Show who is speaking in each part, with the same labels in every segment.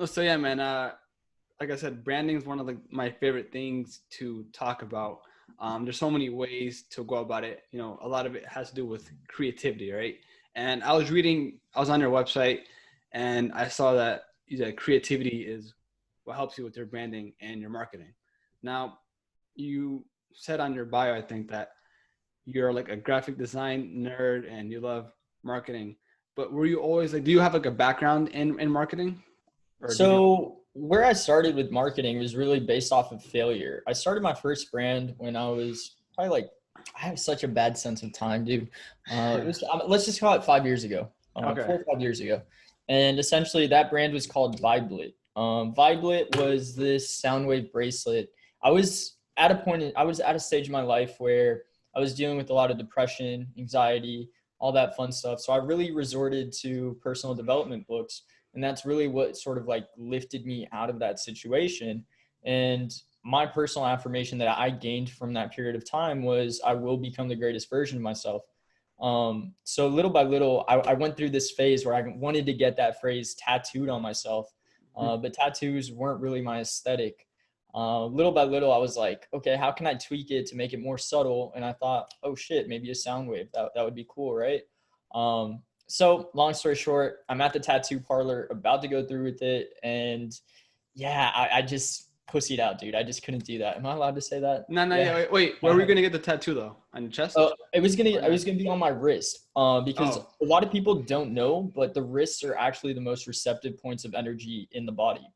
Speaker 1: So yeah, man. Like I said, branding is one of my favorite things to talk about. There's so many ways to go about it. You know, a lot of it has to do with creativity, right? And I was on your website, and I saw that creativity is what helps you with your branding and your marketing. Now, you said on your bio, I think, that you're like a graphic design nerd and you love marketing. But were you always like, do you have like a background in marketing, or did you?
Speaker 2: So where I started with marketing was really based off of failure. I started my first brand when I was probably like, I have such a bad sense of time, dude. It was, let's just call it 5 years ago,
Speaker 1: Okay.
Speaker 2: 4 or 5 years ago. And essentially that brand was called Viblet. Viblet was this Soundwave bracelet. I was at a stage in my life where I was dealing with a lot of depression, anxiety, all that fun stuff. So I really resorted to personal development books, and that's really what sort of like lifted me out of that situation. And my personal affirmation that I gained from that period of time was I will become the greatest version of myself. So little by little, I went through this phase where I wanted to get that phrase tattooed on myself, but tattoos weren't really my aesthetic. Little by little, I was like, okay, how can I tweak it to make it more subtle? And I thought, oh shit, maybe a sound wave. That would be cool, right? So long story short, I'm at the tattoo parlor about to go through with it. And yeah, I just pussied out, dude. I just couldn't do that. Am I allowed to say that?
Speaker 1: No, no,
Speaker 2: Yeah.
Speaker 1: yeah. Wait. Where were you gonna get the tattoo though? On your chest?
Speaker 2: It was gonna,
Speaker 1: Or
Speaker 2: I
Speaker 1: neck?
Speaker 2: was gonna be on my wrist, because
Speaker 1: Oh,
Speaker 2: a lot of people don't know, but the wrists are actually the most receptive points of energy in the body.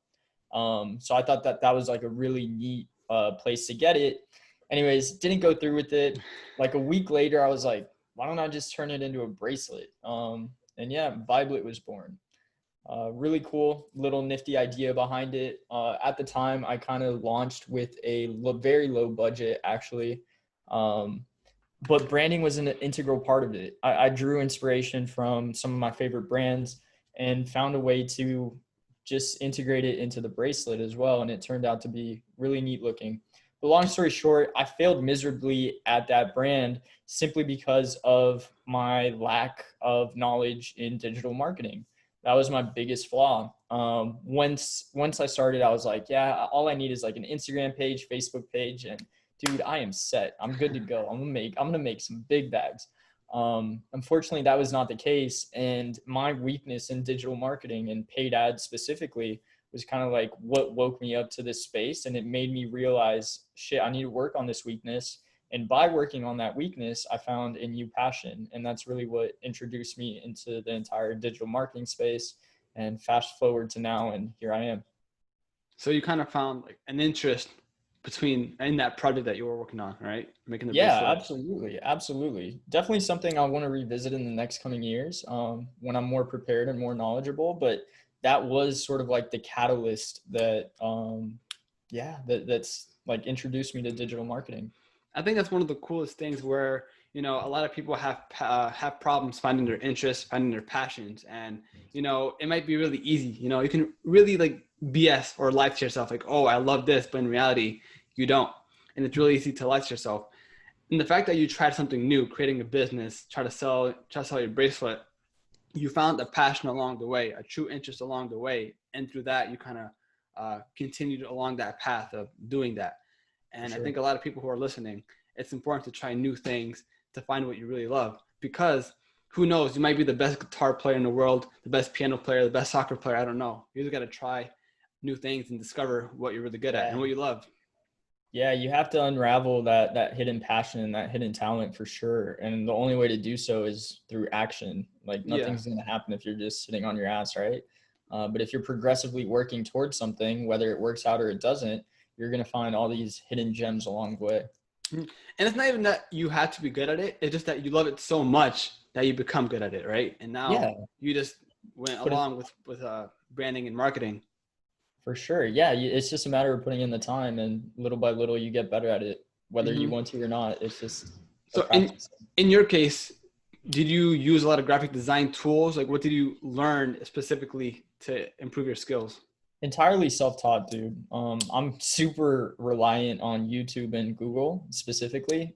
Speaker 2: So I thought that that was like a really neat place to get it. Anyways, didn't go through with it. Like a week later, I was like, why don't I just turn it into a bracelet? And yeah, Viblet was born. Really cool, little nifty idea behind it. At the time, I kind of launched with a very low budget, actually. Um, but branding was an integral part of it. I drew inspiration from some of my favorite brands and found a way to just integrate it into the bracelet as well. And it turned out to be really neat looking. But long story short, I failed miserably at that brand simply because of my lack of knowledge in digital marketing. That was my biggest flaw. Once I started, I was like, yeah, all I need is like an Instagram page, Facebook page, and dude, I am set. I'm good to go. I'm gonna make some big bags. Unfortunately, that was not the case, and my weakness in digital marketing and paid ads specifically was kind of like what woke me up to this space, and it made me realize, shit, I need to work on this weakness. And by working on that weakness, I found a new passion, and that's really what introduced me into the entire digital marketing space. And fast forward to now, and here I am.
Speaker 1: so you kind of found like an interest between in that project that you were working on, right? Making the
Speaker 2: Yeah,
Speaker 1: bracelet.
Speaker 2: absolutely. Absolutely. Definitely something I want to revisit in the next coming years, when I'm more prepared and more knowledgeable. But that was sort of like the catalyst that, yeah, that's like introduced me to digital marketing.
Speaker 1: I think that's one of the coolest things where, a lot of people have problems finding their interests, finding their passions, and it might be really easy. You can really like BS or lie to yourself, like, oh, I love this, but in reality, you don't, and it's really easy to lie to yourself. And the fact that you tried something new, creating a business, try to sell your bracelet, you found a passion along the way, a true interest along the way, and through that, you kind of continued along that path of doing that.
Speaker 2: For
Speaker 1: And I
Speaker 2: sure.
Speaker 1: think a lot of people who are listening, it's important to try new things to find what you really love, because who knows, you might be the best guitar player in the world, the best piano player, the best soccer player. I don't know. You just got to try new things and discover what you're really good at
Speaker 2: Yeah.
Speaker 1: and what you love.
Speaker 2: Yeah, you have to unravel that hidden passion and that hidden talent for sure. And the only way to do so is through action. Like
Speaker 1: Yeah.
Speaker 2: nothing's going to happen if you're just sitting on your ass, right? But if you're progressively working towards something, whether it works out or it doesn't, you're going to find all these hidden gems along the way.
Speaker 1: And it's not even that you had to be good at it. It's just that you love it so much that you become good at it, right? And now
Speaker 2: Yeah,
Speaker 1: you just went
Speaker 2: put it
Speaker 1: along with branding and marketing.
Speaker 2: for sure. Yeah, it's just a matter of putting in the time, and little by little, you get better at it, whether you
Speaker 1: Hmm.
Speaker 2: want to or not. It's just a
Speaker 1: So
Speaker 2: practice.
Speaker 1: in your case, did you use a lot of graphic design tools? Like, what did you learn specifically to improve your skills?
Speaker 2: Entirely self-taught, dude. I'm super reliant on YouTube and Google specifically.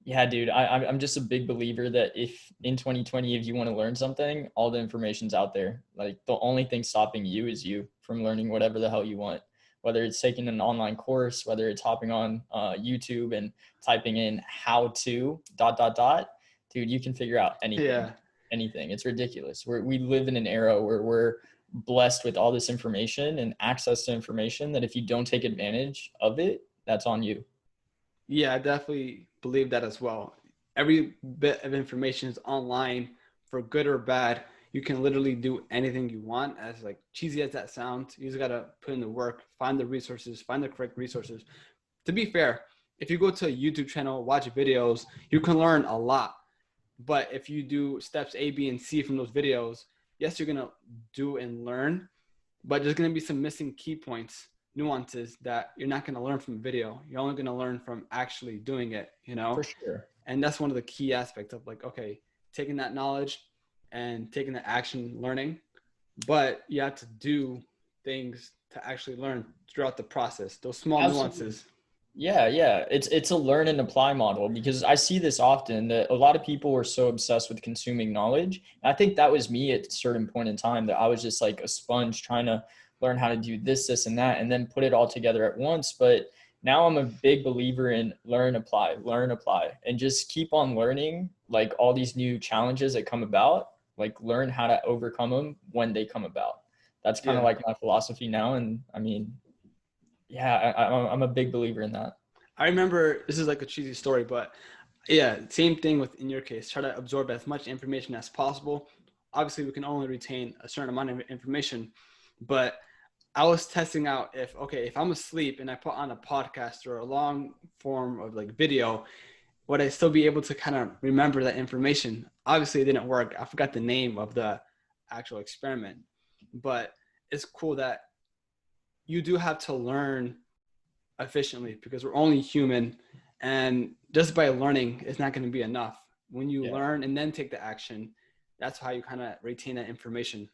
Speaker 2: Yeah, dude, I'm just a big believer that if in 2020, if you want to learn something, all the information's out there. Like the only thing stopping you is you from learning whatever the hell you want, whether it's taking an online course, whether it's hopping on YouTube and typing in how to dot, dot, dot, dude, you can figure out anything,
Speaker 1: Yeah.
Speaker 2: anything. It's ridiculous. We live in an era where we're blessed with all this information and access to information that if you don't take advantage of it, that's on you.
Speaker 1: Yeah, I definitely believe that as well. Every bit of information is online for good or bad. You can literally do anything you want, as like cheesy as that sounds. You just gotta put in the work, find the resources, find the correct resources. To be fair, if you go to a YouTube channel, watch videos, you can learn a lot. But if you do steps A, B, and C from those videos, yes, you're gonna do and learn, but there's going to be some missing key points, nuances that you're not going to learn from a video. You're only going to learn from actually doing it, you
Speaker 2: For
Speaker 1: know?
Speaker 2: sure.
Speaker 1: And that's one of the key aspects of like, okay, taking that knowledge and taking the action learning, but you have to do things to actually learn throughout the process, those small
Speaker 2: Absolutely.
Speaker 1: nuances.
Speaker 2: Yeah, yeah. It's a learn and apply model because I see this often that a lot of people are so obsessed with consuming knowledge. And I think that was me at a certain point in time that I was just like a sponge trying to learn how to do this, and that, and then put it all together at once. But now I'm a big believer in learn, apply, and just keep on learning like all these new challenges that come about, like learn how to overcome them when they come about. That's kind of
Speaker 1: Yeah.
Speaker 2: like my philosophy now. And I mean, yeah, I'm a big believer in that.
Speaker 1: I remember this is like a cheesy story, but yeah, same thing with in your case. Try to absorb as much information as possible. Obviously, we can only retain a certain amount of information, but I was testing out if, okay, if I'm asleep and I put on a podcast or a long form of like video, would I still be able to kind of remember that information? Obviously, it didn't work. I forgot the name of the actual experiment, but it's cool that you do have to learn efficiently because we're only human. And just by learning, it's not going to be enough. When you
Speaker 2: Yeah,
Speaker 1: learn and then take the action, that's how you kind of retain that information.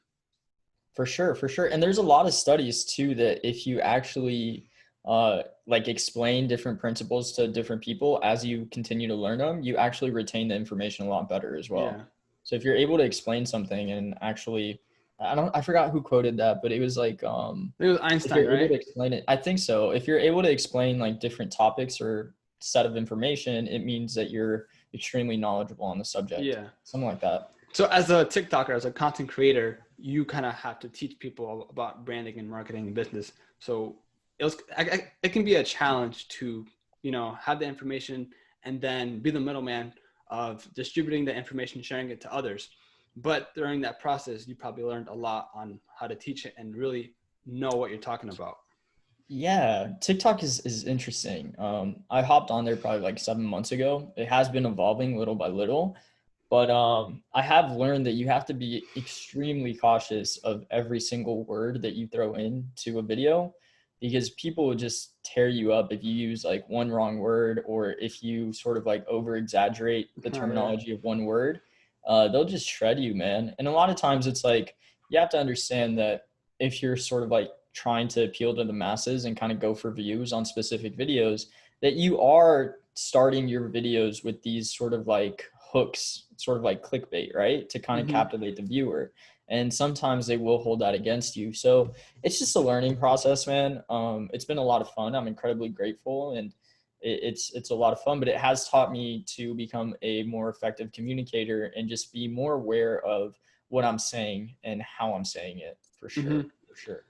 Speaker 2: for sure, for sure. And there's a lot of studies too that if you actually like explain different principles to different people as you continue to learn them, you actually retain the information a lot better as well.
Speaker 1: Yeah.
Speaker 2: So if you're able to explain something and actually, I forgot who quoted that, but it was like
Speaker 1: It was
Speaker 2: if
Speaker 1: Einstein,
Speaker 2: you're able
Speaker 1: right?
Speaker 2: to explain it, I think so. If you're able to explain like different topics or set of information, it means that you're extremely knowledgeable on the subject.
Speaker 1: Yeah.
Speaker 2: Something like that.
Speaker 1: So as a TikToker, as a content creator, you kind of have to teach people about branding and marketing and business. So it can be a challenge to, have the information and then be the middleman of distributing the information, sharing it to others. But during that process, you probably learned a lot on how to teach it and really know what you're talking about.
Speaker 2: Yeah, TikTok is interesting. I hopped on there probably like 7 months ago. It has been evolving little by little, but I have learned that you have to be extremely cautious of every single word that you throw into a video because people will just tear you up if you use like one wrong word or if you sort of like over exaggerate the
Speaker 1: Oh, yeah.
Speaker 2: terminology of one word. They'll just shred you, man. And a lot of times it's like you have to understand that if you're sort of like trying to appeal to the masses and kind of go for views on specific videos, that you are starting your videos with these sort of like hooks, sort of like clickbait, right? To kind of
Speaker 1: Hmm.
Speaker 2: captivate the viewer. And sometimes they will hold that against you. So it's just a learning process, man. It's been a lot of fun. I'm incredibly grateful and it's a lot of fun, but it has taught me to become a more effective communicator and just be more aware of what I'm saying and how I'm saying it for
Speaker 1: Hmm.
Speaker 2: sure. For sure.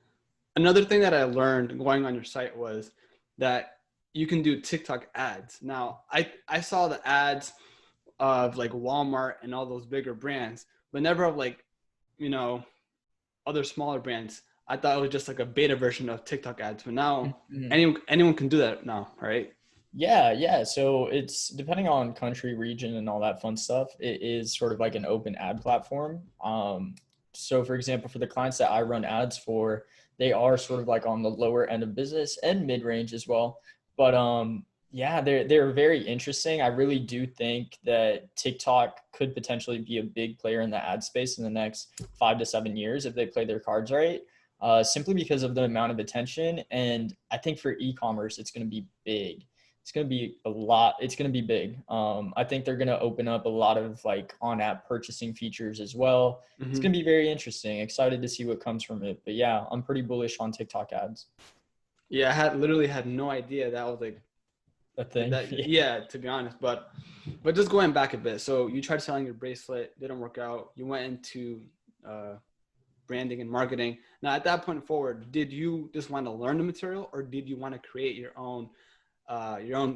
Speaker 1: Another thing that I learned going on your site was that you can do TikTok ads. Now, I saw the ads of like Walmart and all those bigger brands, but never of like, you know, other smaller brands. I thought it was just like a beta version of TikTok ads, but now
Speaker 2: Mhm.
Speaker 1: anyone can do that now, right?
Speaker 2: Yeah, yeah. So it's depending on country, region, and all that fun stuff. It is sort of like an open ad platform. So for example, for the clients that I run ads for, they are sort of like on the lower end of business and mid range as well. But yeah, they're very interesting. I really do think that TikTok could potentially be a big player in the ad space in the next 5 to 7 years if they play their cards right. Simply because of the amount of attention, and I think for e-commerce, it's going to be big it's going to be a lot. It's going to be big. I think they're going to open up a lot of like on-app purchasing features as well. It's going to be very interesting. Excited to see what comes from it. But yeah, I'm pretty bullish on TikTok ads.
Speaker 1: Yeah, I had literally had no idea that was like
Speaker 2: A thing.
Speaker 1: that. Yeah, to be honest, but just going back a bit. So you tried selling your bracelet, didn't work out. You went into branding and marketing. Now, at that point forward, did you just want to learn the material, or did you want to create your own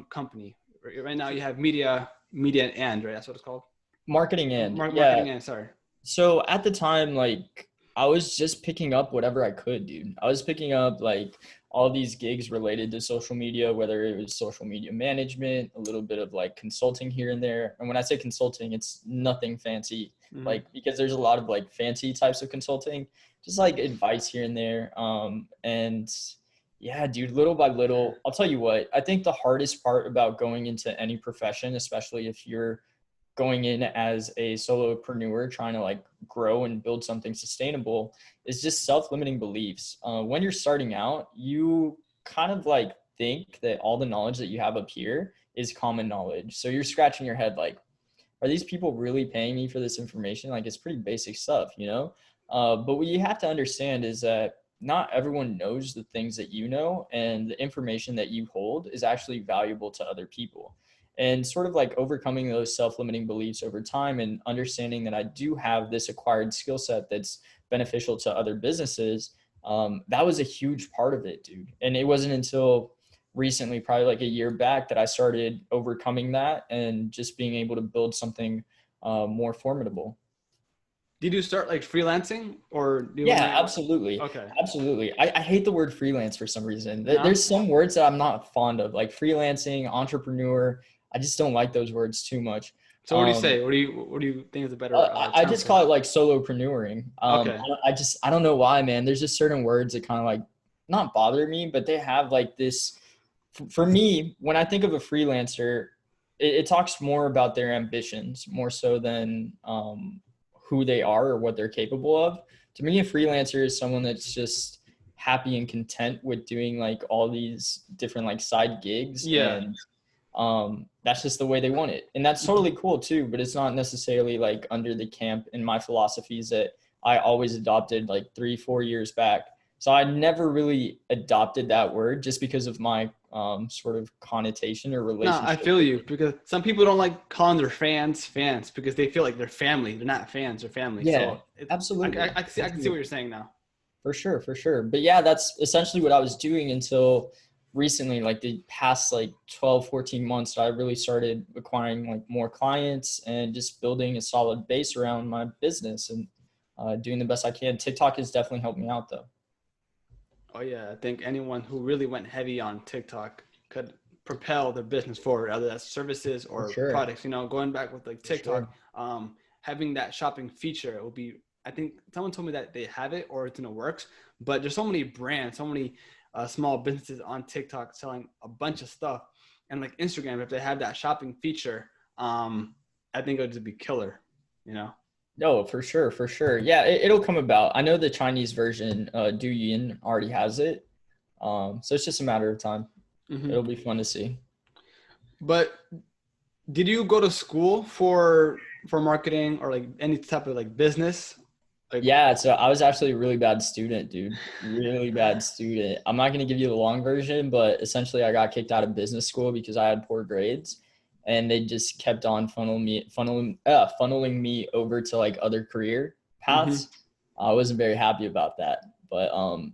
Speaker 1: company? Right now, you have media and right. That's what it's called.
Speaker 2: Marketing and
Speaker 1: Marketing and sorry.
Speaker 2: So at the time, like I was just picking up whatever I could, dude. I was picking up like all these gigs related to social media, whether it was social media management, a little bit of like consulting here and there. And when I say consulting, it's nothing fancy, like because there's a lot of like fancy types of consulting, just like advice here and there. And yeah, dude, little by little, I'll tell you what, I think the hardest part about going into any profession, especially if you're going in as a solopreneur trying to like grow and build something sustainable, is just self-limiting beliefs. When you're starting out, you kind of like think that all the knowledge that you have up here is common knowledge. So you're scratching your head like, are these people really paying me for this information? Like it's pretty basic stuff, you know? But what you have to understand is that not everyone knows the things that you know, and the information that you hold is actually valuable to other people. And sort of like overcoming those self-limiting beliefs over time and understanding that I do have this acquired skill set that's beneficial to other businesses. That was a huge part of it, dude. And it wasn't until recently, probably like a year back, that I started overcoming that and just being able to build something more formidable.
Speaker 1: Did you start like freelancing, or do you
Speaker 2: Yeah, absolutely.
Speaker 1: Okay.
Speaker 2: Absolutely. I hate the word freelance for some reason.
Speaker 1: No?
Speaker 2: There's some words that I'm not fond of, like freelancing, entrepreneur. I just don't like those words too much.
Speaker 1: So what do you say? What do you think is a better
Speaker 2: I
Speaker 1: term
Speaker 2: just
Speaker 1: for
Speaker 2: call
Speaker 1: it?
Speaker 2: it like solopreneuring.
Speaker 1: Okay.
Speaker 2: I don't know why, man. There's just certain words that kind of like not bother me, but they have like this. For me, when I think of a freelancer, it talks more about their ambitions more so than who they are or what they're capable of. To me, a freelancer is someone that's just happy and content with doing like all these different like side gigs.
Speaker 1: Yeah.
Speaker 2: And that's just the way they want it. And that's totally cool too, but it's not necessarily like under the camp in my philosophies that I always adopted like 3-4 years back. So I never really adopted that word just because of my sort of connotation or
Speaker 1: No, I
Speaker 2: relationship.
Speaker 1: feel you, because some people don't like calling their fans because they feel like they're family. They're not fans, they're family.
Speaker 2: Yeah,
Speaker 1: So
Speaker 2: absolutely.
Speaker 1: I can see what you're saying now.
Speaker 2: For sure, for sure. But yeah, that's essentially what I was doing until recently, like the past like 12, 14 months, I really started acquiring like more clients and just building a solid base around my business and doing the best I can. TikTok has definitely helped me out though.
Speaker 1: Oh yeah, I think anyone who really went heavy on TikTok could propel their business forward, whether that's services
Speaker 2: For
Speaker 1: or
Speaker 2: sure.
Speaker 1: products. Going back with like
Speaker 2: For
Speaker 1: TikTok,
Speaker 2: sure.
Speaker 1: having that shopping feature, it will be. I think someone told me that they have it or it's in the works. But there's so many brands, so many small businesses on TikTok selling a bunch of stuff, and like Instagram, if they have that shopping feature, I think it would just be killer. You know.
Speaker 2: No, for sure, for sure. Yeah, it'll come about. I know the Chinese version, Douyin already has it. So it's just a matter of time.
Speaker 1: Mm-hmm.
Speaker 2: It'll be fun to see.
Speaker 1: But did you go to school for marketing or like any type of like business? Like,
Speaker 2: Yeah, so I was actually a really bad student, dude. Really bad student. I'm not going to give you the long version, but essentially I got kicked out of business school because I had poor grades, and they just kept on funneling me over to like other career
Speaker 1: mm-hmm.
Speaker 2: paths. I wasn't very happy about that, but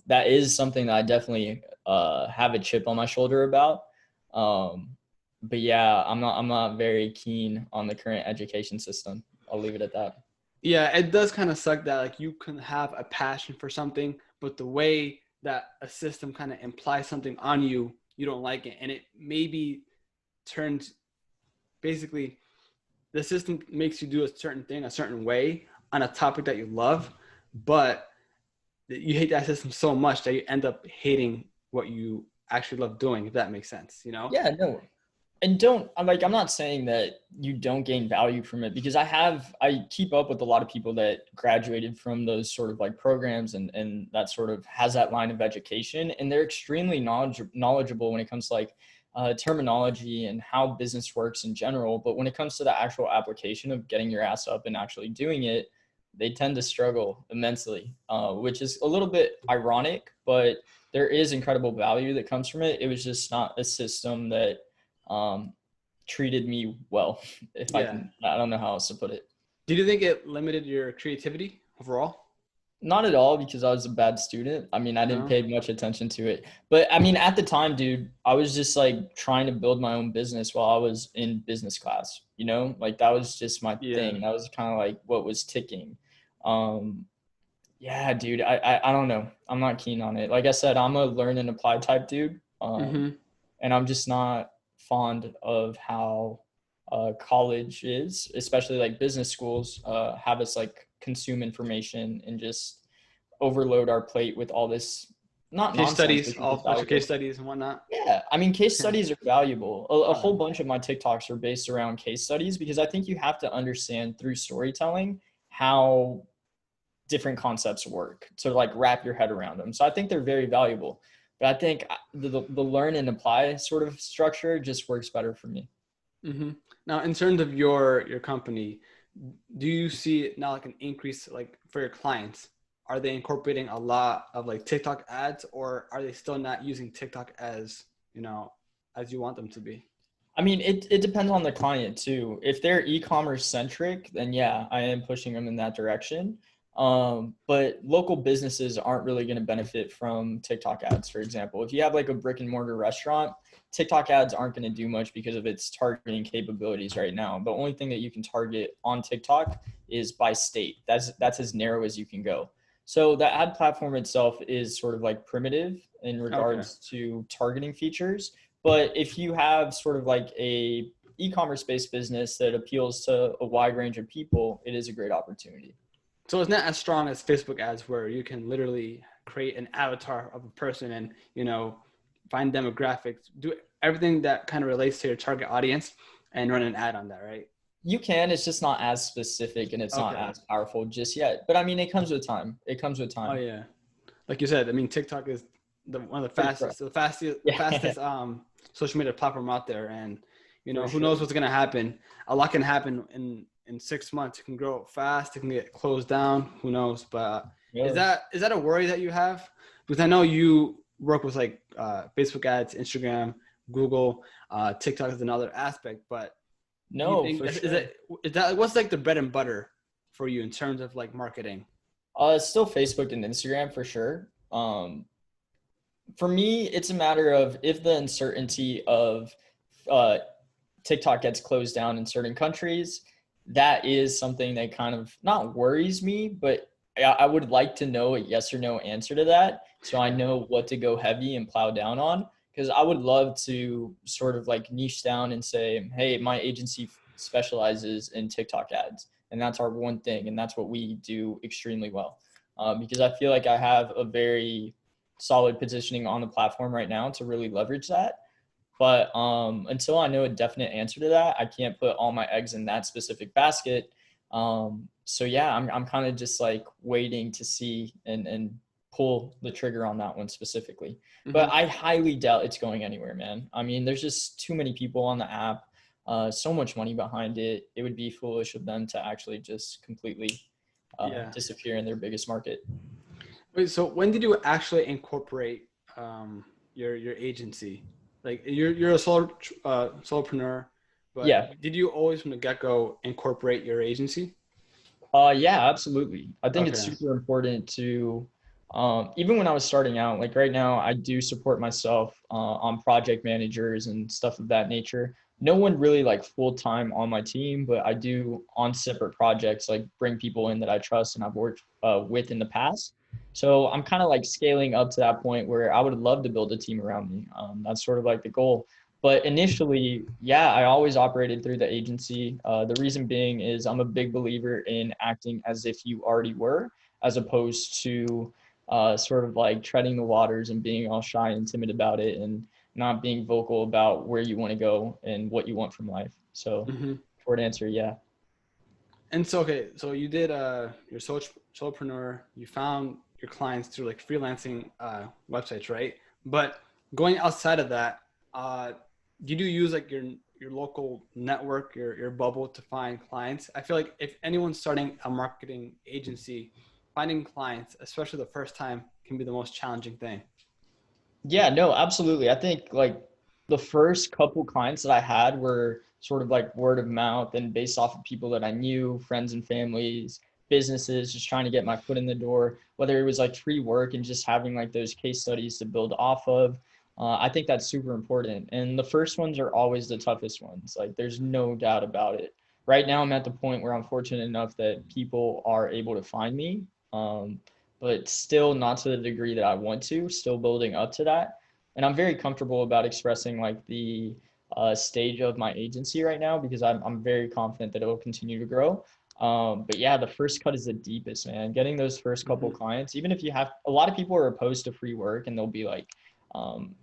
Speaker 2: that is something that I definitely have a chip on my shoulder about. But yeah, I'm not very keen on the current education system. I'll leave it at that.
Speaker 1: Yeah, it does kind of suck that like you can have a passion for something, but the way that a system kind of implies something on you, you don't like it, and it maybe turns basically the system makes you do a certain thing a certain way on a topic that you love, but you hate that system so much that you end up hating what you actually love doing, if that makes sense, you know?
Speaker 2: Yeah, no. And I'm not saying that you don't gain value from it, because I keep up with a lot of people that graduated from those sort of like programs and that sort of has that line of education, and they're extremely knowledgeable when it comes to like terminology and how business works in general. But when it comes to the actual application of getting your ass up and actually doing it, they tend to struggle immensely, which is a little bit ironic, but there is incredible value that comes from it. It was just not a system that treated me well, if
Speaker 1: Yeah.
Speaker 2: I don't know how else to put it.
Speaker 1: Did you think it limited your creativity overall?
Speaker 2: Not at all, because I was a bad student. I mean, I didn't
Speaker 1: No.
Speaker 2: pay much attention to it. But I mean, at the time, dude, I was just like trying to build my own business while I was in business class, you know? Like that was just my
Speaker 1: Yeah.
Speaker 2: thing. That was kind of like what was ticking. Um, yeah, dude, I don't know. I'm not keen on it. Like I said, I'm a learn and apply type dude.
Speaker 1: Mm-hmm.
Speaker 2: And I'm just not fond of how college is, especially like business schools have us like consume information and just overload our plate with all this, not
Speaker 1: Case
Speaker 2: nonsense,
Speaker 1: studies,
Speaker 2: because
Speaker 1: all
Speaker 2: it's
Speaker 1: bunch of case
Speaker 2: valuable.
Speaker 1: studies and whatnot.
Speaker 2: Yeah, I mean, case studies are valuable. A whole
Speaker 1: Oh,
Speaker 2: bunch of my TikToks are based around case studies, because I think you have to understand through storytelling how different concepts work to like wrap your head around them. So I think they're very valuable. But I think the learn and apply sort of structure just works better for me.
Speaker 1: mm-hmm. Now, in terms of your company, do you see now like an increase like for your clients? Are they incorporating a lot of like TikTok ads, or are they still not using TikTok as, as you want them to be?
Speaker 2: I mean, it depends on the client too. If they're e-commerce centric, then yeah, I am pushing them in that direction. But local businesses aren't really going to benefit from TikTok ads, for example. If you have like a brick and mortar restaurant, TikTok ads aren't going to do much because of its targeting capabilities right now. The only thing that you can target on TikTok is by state. That's as narrow as you can go. So the ad platform itself is sort of like primitive in
Speaker 1: Okay.
Speaker 2: regards to targeting features. But if you have sort of like a e-commerce based business that appeals to a wide range of people, it is a great opportunity.
Speaker 1: So it's not as strong as Facebook ads where you can literally create an avatar of a person and, find demographics, do everything that kind of relates to your target audience and run an ad on that, right?
Speaker 2: You can, it's just not as specific and it's not
Speaker 1: Okay.
Speaker 2: as powerful just yet. But I mean, it comes with time. It comes with
Speaker 1: Oh
Speaker 2: time.
Speaker 1: yeah. Like you said, I mean, TikTok is one of the
Speaker 2: Pretty pro.
Speaker 1: fastest, the
Speaker 2: Yeah.
Speaker 1: fastest social media platform out there, and
Speaker 2: For
Speaker 1: who
Speaker 2: sure.
Speaker 1: knows what's gonna happen. A lot can happen in 6 months. It can grow fast. It can get closed down. Who knows? But is
Speaker 2: Yeah.
Speaker 1: that a worry that you have? Because I know you work with like Facebook ads, Instagram, Google, TikTok is another aspect. But do you
Speaker 2: No,
Speaker 1: think
Speaker 2: for sure.
Speaker 1: is that what's like the bread and butter for you in terms of like marketing?
Speaker 2: It's still Facebook and Instagram for sure. For me, it's a matter of if the uncertainty of uh, TikTok gets closed down in certain countries, that is something that kind of not worries me, but I would like to know a yes or no answer to that. So I know what to go heavy and plow down on. Because I would love to sort of like niche down and say, hey, my agency specializes in TikTok ads. And that's our one thing. And that's what we do extremely well. Because I feel like I have a very solid positioning on the platform right now to really leverage that. But until I know a definite answer to that, I can't put all my eggs in that specific basket. So yeah, I'm kind of just like waiting to see and pull the trigger on that one specifically. But
Speaker 1: Mm-hmm.
Speaker 2: I highly doubt it's going anywhere, man. I mean, there's just too many people on the app, so much money behind it. It would be foolish of them to actually just completely
Speaker 1: Yeah.
Speaker 2: disappear in their biggest market.
Speaker 1: Wait, so when did you actually incorporate your agency? Like you're a solopreneur, but
Speaker 2: Yeah,
Speaker 1: did you always from the get go incorporate your agency?
Speaker 2: Yeah, absolutely. I think it's
Speaker 1: Okay.
Speaker 2: super important to, even when I was starting out, like right now, I do support myself on project managers and stuff of that nature. No one really like full time on my team, but I do on separate projects, like bring people in that I trust and I've worked with in the past. So I'm kind of like scaling up to that point where I would love to build a team around me. That's sort of like the goal. But initially, yeah, I always operated through the agency. The reason being is I'm a big believer in acting as if you already were, as opposed to sort of like treading the waters and being all shy and timid about it and not being vocal about where you want to go and what you want from life. So,
Speaker 1: Mm-hmm.
Speaker 2: short answer, yeah.
Speaker 1: And so okay, so you did your solopreneur. You found your clients through like freelancing websites, right? But going outside of that, uh, you do use like your local network, your bubble to find clients? I feel like if anyone's starting a marketing agency, finding clients, especially the first time, can be the most challenging thing.
Speaker 2: Yeah, no, absolutely. I think like the first couple clients that I had were sort of like word of mouth and based off of people that I knew, friends and families, businesses, just trying to get my foot in the door, whether it was like free work and just having like those case studies to build off of. I think that's super important. And the first ones are always the toughest ones. Like there's no doubt about it. Right now, I'm at the point where I'm fortunate enough that people are able to find me. But still not to the degree that I want to, still building up to that. And I'm very comfortable about expressing like the stage of my agency right now because I'm very confident that it will continue to grow. But yeah, the first cut is the deepest, man. Getting those first couple
Speaker 1: Mm-hmm.
Speaker 2: clients, even if you have a lot of people are opposed to free work and they'll be like,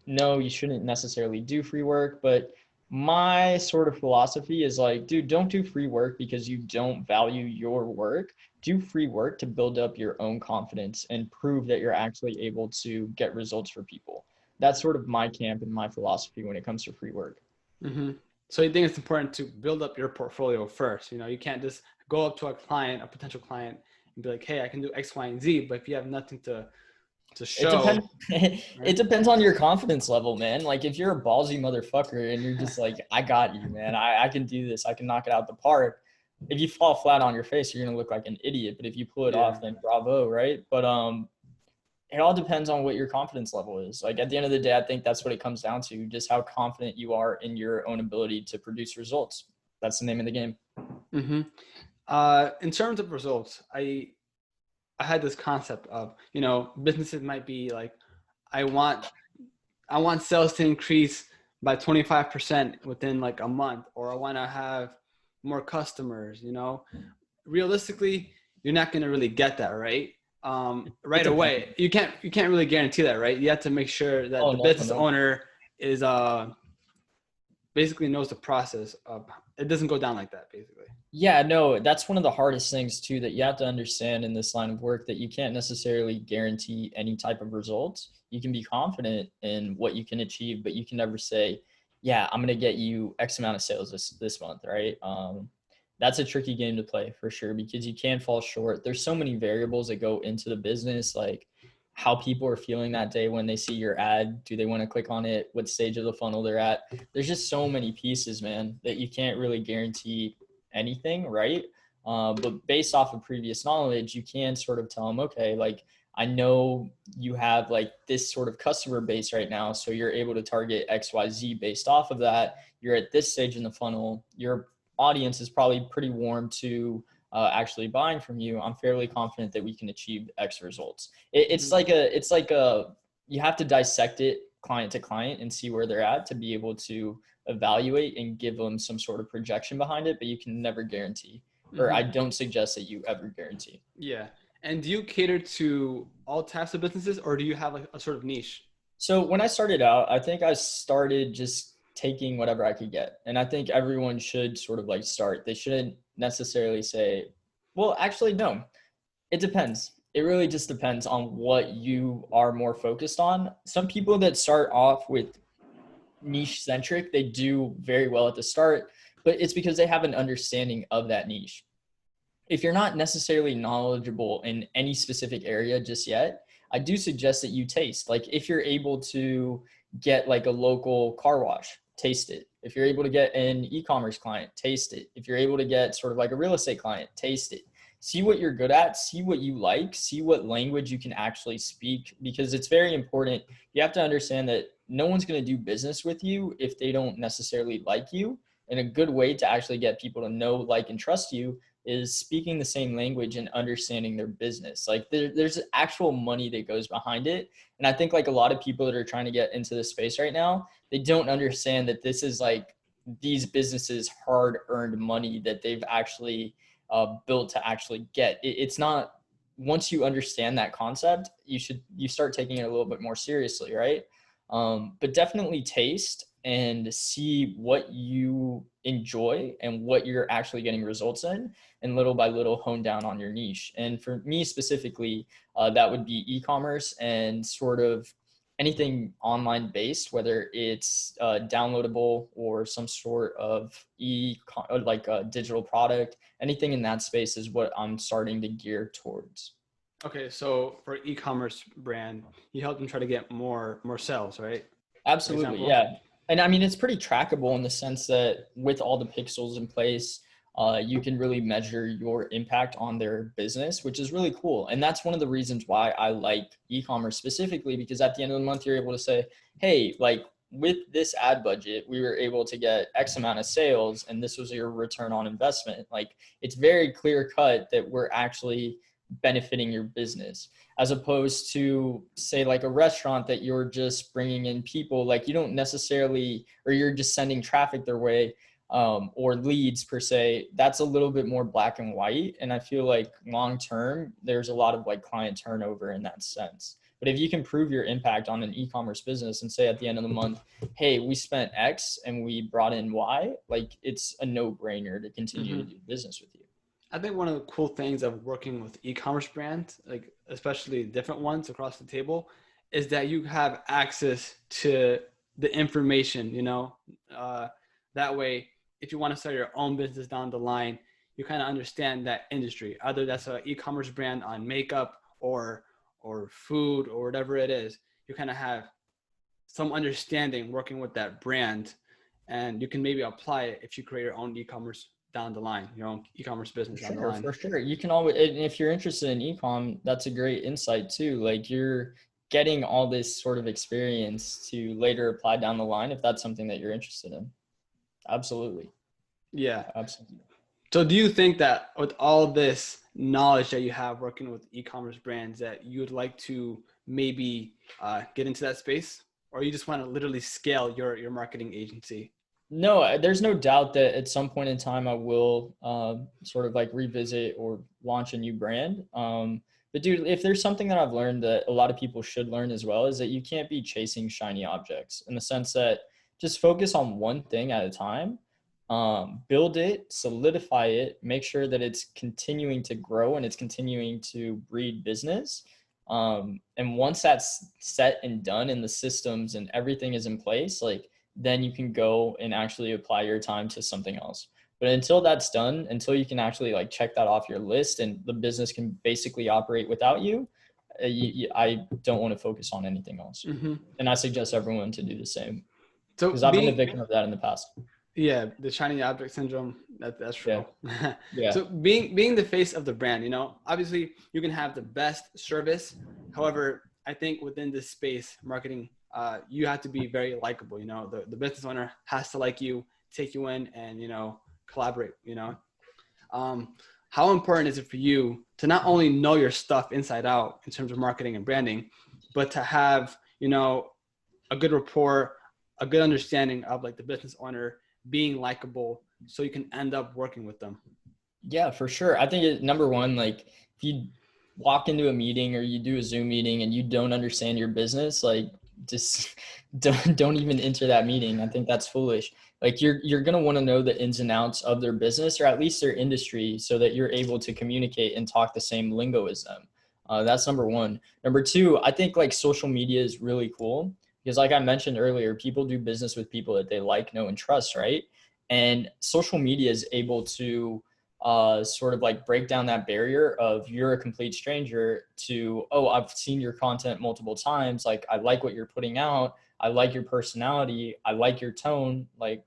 Speaker 2: no, you shouldn't necessarily do free work. But my sort of philosophy is like, dude, don't do free work because you don't value your work. Do free work to build up your own confidence and prove that you're actually able to get results for people. That's sort of my camp and my philosophy when it comes to free work.
Speaker 1: Mm-hmm. So you think it's important to build up your portfolio first? You know, you can't just go up to a client, a potential client, and be like, "Hey, I can do X, Y, and Z," but if you have nothing to
Speaker 2: It
Speaker 1: show,
Speaker 2: depends.
Speaker 1: right?
Speaker 2: It depends on your confidence level, man. Like if you're a ballsy motherfucker and you're just like, I got you, man. I can do this. I can knock it out the park. If you fall flat on your face, you're gonna look like an idiot. But if you pull it
Speaker 1: Yeah.
Speaker 2: off, then bravo, right? But it all depends on what your confidence level is. Like at the end of the day, I think that's what it comes down to, just how confident you are in your own ability to produce results. That's the name of the game.
Speaker 1: Mm-hmm. In terms of results, I had this concept of, you know, businesses might be like, I want I want sales to increase by 25% within like a month, or I want to have more customers, you know. Realistically, you're not going to really get that, right?
Speaker 2: It
Speaker 1: Right
Speaker 2: depends.
Speaker 1: away. You can't really guarantee that, right? You have to make sure that
Speaker 2: Oh
Speaker 1: the
Speaker 2: no,
Speaker 1: business
Speaker 2: no.
Speaker 1: owner is basically knows the process of it doesn't go down like that basically.
Speaker 2: Yeah, no, that's one of the hardest things too that you have to understand in this line of work that you can't necessarily guarantee any type of results. You can be confident in what you can achieve, but you can never say, "Yeah, I'm going to get you X amount of sales this month," right? That's a tricky game to play for sure because you can fall short. There's so many variables that go into the business, like how people are feeling that day when they see your ad. Do they want to click on it? What stage of the funnel they're at? There's just so many pieces, man, that you can't really guarantee anything, right? But based off of previous knowledge, you can sort of tell them, okay, like I know you have like this sort of customer base right now, so you're able to target XYZ based off of that. You're at this stage in the funnel. Your audience is probably pretty warm to actually buying from you. I'm fairly confident that we can achieve X results.
Speaker 1: Mm-hmm.
Speaker 2: It's like a, you have to dissect it client to client and see where they're at to be able to evaluate and give them some sort of projection behind it, but you can never guarantee, or I
Speaker 1: Mm-hmm.
Speaker 2: don't suggest that you ever guarantee.
Speaker 1: Yeah. And do you cater to all types of businesses, or do you have like a sort of niche?
Speaker 2: So when I started out, I think I started just taking whatever I could get. And I think everyone should sort of like start. They shouldn't necessarily say, well, actually, no, it depends. It really just depends on what you are more focused on. Some people that start off with niche centric, they do very well at the start, but it's because they have an understanding of that niche. If you're not necessarily knowledgeable in any specific area just yet, I do suggest that you taste. Like if you're able to get like a local car wash, taste it. If you're able to get an e-commerce client, taste it. If you're able to get sort of like a real estate client, taste it. See what you're good at, see what you like, see what language you can actually speak because it's very important. You have to understand that no one's going to do business with you if they don't necessarily like you. And a good way to actually get people to know, like, and trust you is speaking the same language and understanding their business. Like there's actual money that goes behind it. And I think like a lot of people that are trying to get into this space right now, they don't understand that this is like these businesses hard earned money that they've actually built to actually get. It's not, once you understand that concept, you start taking it a little bit more seriously, right? But definitely taste and see what you enjoy and what you're actually getting results in, and little by little hone down on your niche. And for me specifically, that would be e-commerce and sort of anything online based, whether it's downloadable or some sort of digital product, anything in that space is what I'm starting to gear towards.
Speaker 1: Okay, so for e-commerce brand, you help them try to get more sales, right? For
Speaker 2: Absolutely,
Speaker 1: example.
Speaker 2: yeah. And I mean, it's pretty trackable in the sense that with all the pixels in place, you can really measure your impact on their business, which is really cool. And that's one of the reasons why I like e-commerce specifically, because at the end of the month, you're able to say, hey, like with this ad budget, we were able to get X amount of sales, and this was your return on investment. Like it's very clear cut that we're actually benefiting your business, as opposed to say like a restaurant that you're just bringing in people, like you don't necessarily, or you're just sending traffic their way, or leads per se. That's a little bit more black and white. And I feel like long term, there's a lot of like client turnover in that sense. But if you can prove your impact on an e-commerce business and say at the end of the month, hey, we spent X and we brought in Y, like it's a no-brainer to continue to do business with you.
Speaker 1: I think one of the cool things of working with e-commerce brands, like especially different ones across the table, is that you have access to the information, that way, if you want to start your own business down the line, you kind of understand that industry, either that's an e-commerce brand on makeup or food or whatever it is. You kind of have some understanding working with that brand, and you can maybe apply it if you create your own e-commerce down the line, your own e-commerce business down the line.
Speaker 2: For sure. You can always, and if you're interested in e-com, that's a great insight too. Like you're getting all this sort of experience to later apply down the line if that's something that you're interested in. Absolutely.
Speaker 1: Yeah.
Speaker 2: Absolutely.
Speaker 1: So do you think that with all this knowledge that you have working with e-commerce brands that you would like to maybe get into that space, or you just want to literally scale your marketing agency?
Speaker 2: No, there's no doubt that at some point in time I will sort of like revisit or launch a new brand. But dude, if there's something that I've learned that a lot of people should learn as well, is that you can't be chasing shiny objects, in the sense that just focus on one thing at a time, build it, solidify it, make sure that it's continuing to grow and it's continuing to breed business. And once that's set and done and the systems and everything is in place, like then you can go and actually apply your time to something else. But until that's done, until you can actually like check that off your list and the business can basically operate without you, I don't want to focus on anything else.
Speaker 1: Mm-hmm.
Speaker 2: And I suggest everyone to do the same,
Speaker 1: So
Speaker 2: because I've been a victim of that in the past.
Speaker 1: yeah, the shiny object syndrome, that's true.
Speaker 2: Yeah. Yeah.
Speaker 1: So being the face of the brand, obviously you can have the best service. However, I think within this space, marketing, you have to be very likable. The business owner has to like you, take you in, and collaborate. How important is it for you to not only know your stuff inside out in terms of marketing and branding, but to have a good rapport, a good understanding of like the business owner, being likable, so you can end up working with them?
Speaker 2: Yeah, for sure. I think number one, like if you walk into a meeting or you do a Zoom meeting and you don't understand your business, like just don't even enter that meeting. I think that's foolish. Like you're going to want to know the ins and outs of their business, or at least their industry, so that you're able to communicate and talk the same lingo as them. That's number one. Number two, I think like social media is really cool, because like I mentioned earlier, people do business with people that they like, know, and trust, right? And social media is able to sort of like break down that barrier of you're a complete stranger to, oh, I've seen your content multiple times. Like, I like what you're putting out. I like your personality. I like your tone. Like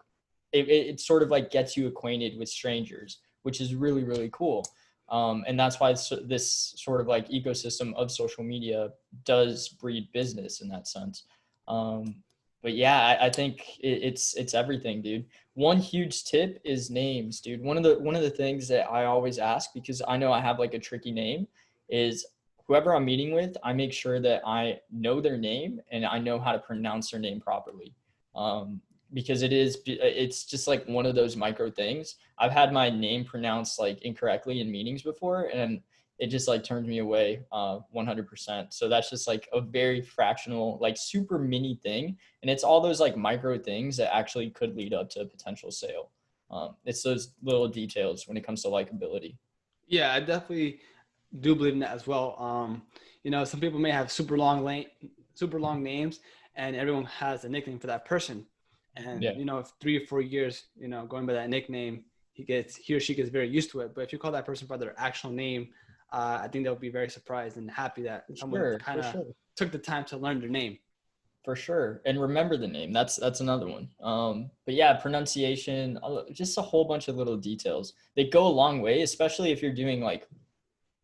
Speaker 2: it sort of like gets you acquainted with strangers, which is really, really cool. And that's why this sort of like ecosystem of social media does breed business in that sense. But yeah, I think it's everything, dude. One huge tip is names, dude. One of the things that I always ask, because I know I have like a tricky name, is whoever I'm meeting with, I make sure that I know their name and I know how to pronounce their name properly. Because it's just like one of those micro things. I've had my name pronounced like incorrectly in meetings before, and it just like turns me away 100%. So that's just like a very fractional, like super mini thing. And it's all those like micro things that actually could lead up to a potential sale. It's those little details when it comes to likability.
Speaker 1: Yeah, I definitely do believe in that as well. Some people may have super long super long names, and everyone has a nickname for that person. And,
Speaker 2: Yeah.
Speaker 1: you know, if 3 or 4 years, you know, going by that nickname, he or she gets very used to it. But if you call that person by their actual name, I think they'll be very surprised and happy that
Speaker 2: For
Speaker 1: someone
Speaker 2: sure.
Speaker 1: kind
Speaker 2: For
Speaker 1: of
Speaker 2: sure.
Speaker 1: took the time to learn their name.
Speaker 2: For sure. And remember the name. That's another one. But yeah, pronunciation, just a whole bunch of little details. They go a long way, especially if you're doing like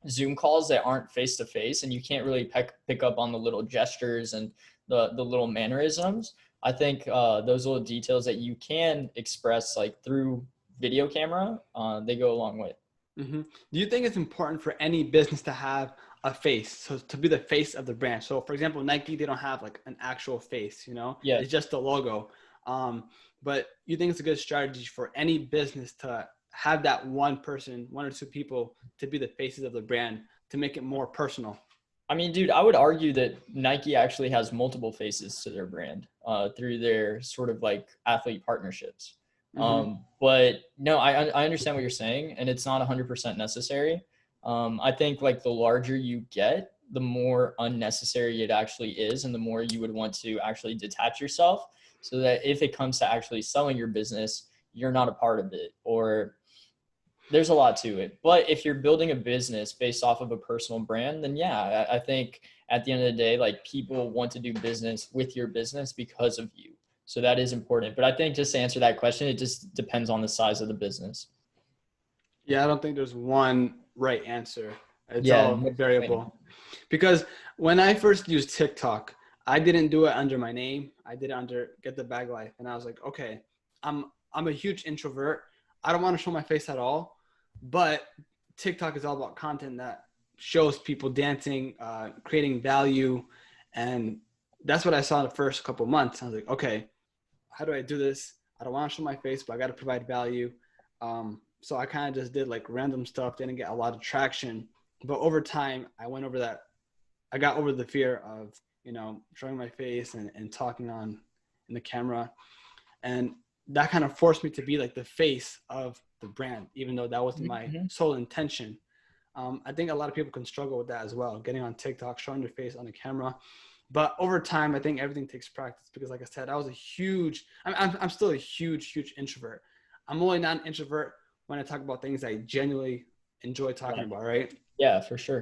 Speaker 2: Zoom calls that aren't face to face and you can't really pick up on the little gestures and the little mannerisms. I think those little details that you can express like through video camera, they go a long way.
Speaker 1: Mm-hmm. Do you think it's important for any business to have a face, so to be the face of the brand? So, for example, Nike, they don't have like an actual face, you know,
Speaker 2: Yeah.
Speaker 1: it's just the logo. But you think it's a good strategy for any business to have that one person, 1 or 2 people, to be the faces of the brand to make it more personal?
Speaker 2: I mean, dude, I would argue that Nike actually has multiple faces to their brand through their sort of like athlete partnerships.
Speaker 1: Mm-hmm.
Speaker 2: But no, I understand what you're saying, and it's not 100% necessary. I think like the larger you get, the more unnecessary it actually is, and the more you would want to actually detach yourself so that if it comes to actually selling your business, you're not a part of it, or there's a lot to it. But if you're building a business based off of a personal brand, then yeah, I think at the end of the day, like people want to do business with your business because of you. So that is important. But I think just to answer that question, it just depends on the size of the business.
Speaker 1: Yeah, I don't think there's one right answer. It's
Speaker 2: Yeah.
Speaker 1: all
Speaker 2: No such thing.
Speaker 1: variable. Because when I first used TikTok, I didn't do it under my name. I did it under Get the Bag Life. And I was like, okay, I'm a huge introvert. I don't want to show my face at all. But TikTok is all about content that shows people dancing, creating value. And that's what I saw in the first couple of months. I was like, okay, how do I do this? I don't want to show my face, but I got to provide value. So I kind of just did like random stuff, didn't get a lot of traction. But over time, I got over the fear of, you know, showing my face and talking on in the camera. And that kind of forced me to be like the face of the brand, even though that wasn't my
Speaker 2: Mhm.
Speaker 1: sole intention. I think a lot of people can struggle with that as well, getting on TikTok, showing your face on the camera. But over time, I think everything takes practice because, like I said, I'm still a huge introvert. I'm only not an introvert when I talk about things I genuinely enjoy talking
Speaker 2: Right.
Speaker 1: about, right?
Speaker 2: Yeah, for sure.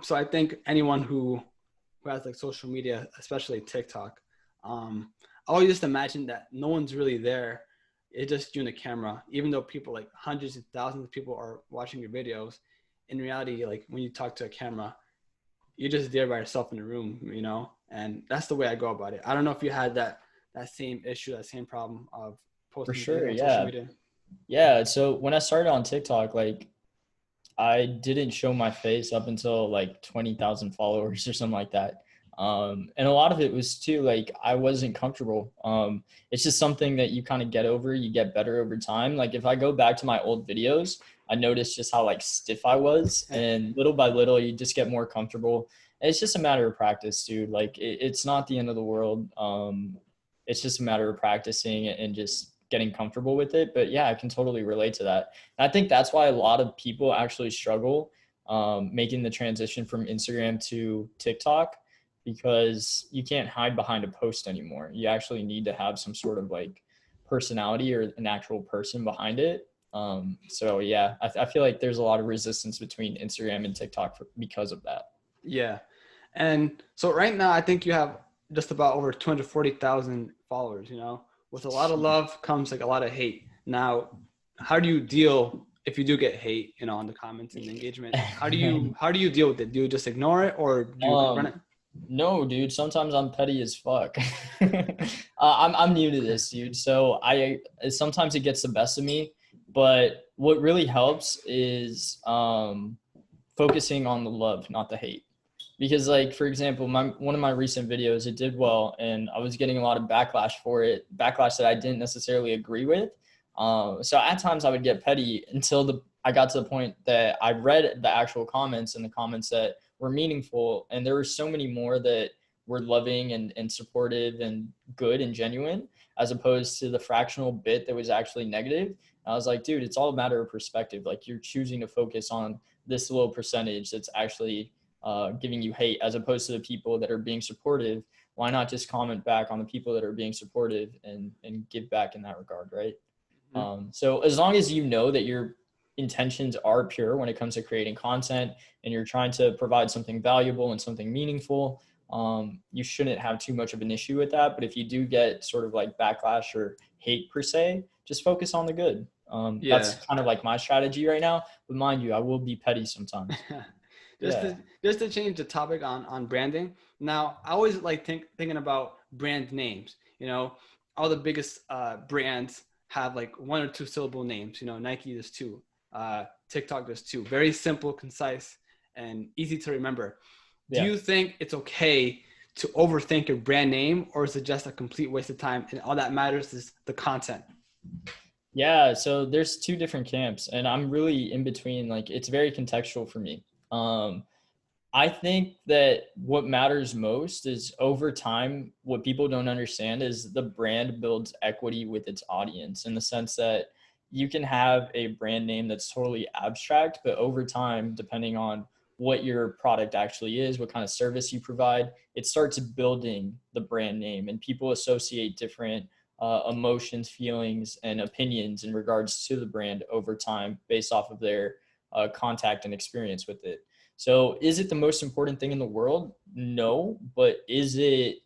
Speaker 1: So I think anyone who has like social media, especially TikTok, I always just imagine that no one's really there. It's just you and the camera. Even though people like hundreds of thousands of people are watching your videos, in reality, like when you talk to a camera, you're just there by yourself in the room, you know? And that's the way I go about it. I don't know if you had that same issue, that same problem of
Speaker 2: For
Speaker 1: posting things
Speaker 2: sure.
Speaker 1: on social
Speaker 2: Yeah.
Speaker 1: media.
Speaker 2: Yeah. So when I started on TikTok, like I didn't show my face up until like 20,000 followers or something like that. And a lot of it was too, like, I wasn't comfortable. It's just something that you kind of get over, you get better over time. Like if I go back to my old videos, I noticed just how like stiff I was, and little by little, you just get more comfortable. And it's just a matter of practice, dude. Like it's not the end of the world. It's just a matter of practicing and just getting comfortable with it. But yeah, I can totally relate to that. And I think that's why a lot of people actually struggle making the transition from Instagram to TikTok, because you can't hide behind a post anymore. You actually need to have some sort of like personality or an actual person behind it. So yeah, I feel like there's a lot of resistance between Instagram and TikTok because of that.
Speaker 1: Yeah. And so right now, I think you have just about over 240,000 followers, you know, with a lot of love comes like a lot of hate. Now, how do you deal if you do get hate, you know, on the comments and engagement? How do you deal with it? Do you just ignore it or do you confront
Speaker 2: um,
Speaker 1: it?
Speaker 2: no, dude. Sometimes I'm petty as fuck. I'm new to this, dude. So I sometimes it gets the best of me. But what really helps is focusing on the love, not the hate. Because like for example, one of my recent videos, it did well, and I was getting a lot of backlash for it, backlash that I didn't necessarily agree with. So at times I would get petty until I got to the point that I read the actual comments, and the comments that were meaningful, and there were so many more that were loving and supportive and good and genuine, as opposed to the fractional bit that was actually negative. And I was like, dude, it's all a matter of perspective. Like you're choosing to focus on this little percentage that's actually giving you hate, as opposed to the people that are being supportive. Why not just comment back on the people that are being supportive and give back in that regard, right?
Speaker 1: Mm-hmm.
Speaker 2: So as long as you know that your intentions are pure when it comes to creating content and you're trying to provide something valuable and something meaningful, you shouldn't have too much of an issue with that. But if you do get sort of like backlash or hate per se, just focus on the good. That's
Speaker 1: Yeah.
Speaker 2: kind of like my strategy right now. But mind you, I will be petty sometimes.
Speaker 1: just
Speaker 2: Yeah.
Speaker 1: to just to change the topic on branding. Now, I always like thinking about brand names. All the biggest brands have like one or two syllable names. Nike does two. TikTok does two. Very simple, concise, and easy to remember. Do
Speaker 2: Yeah.
Speaker 1: you think it's okay to overthink your brand name, or is it just a complete waste of time and all that matters is the content?
Speaker 2: Yeah, so there's two different camps, and I'm really in between. Like, it's very contextual for me. Um, I think that what matters most is over time, what people don't understand is the brand builds equity with its audience, in the sense that you can have a brand name that's totally abstract, but over time, depending on what your product actually is, what kind of service you provide, it starts building the brand name, and people associate different emotions, feelings, and opinions in regards to the brand over time based off of their contact and experience with it. So is it the most important thing in the world? No, but is it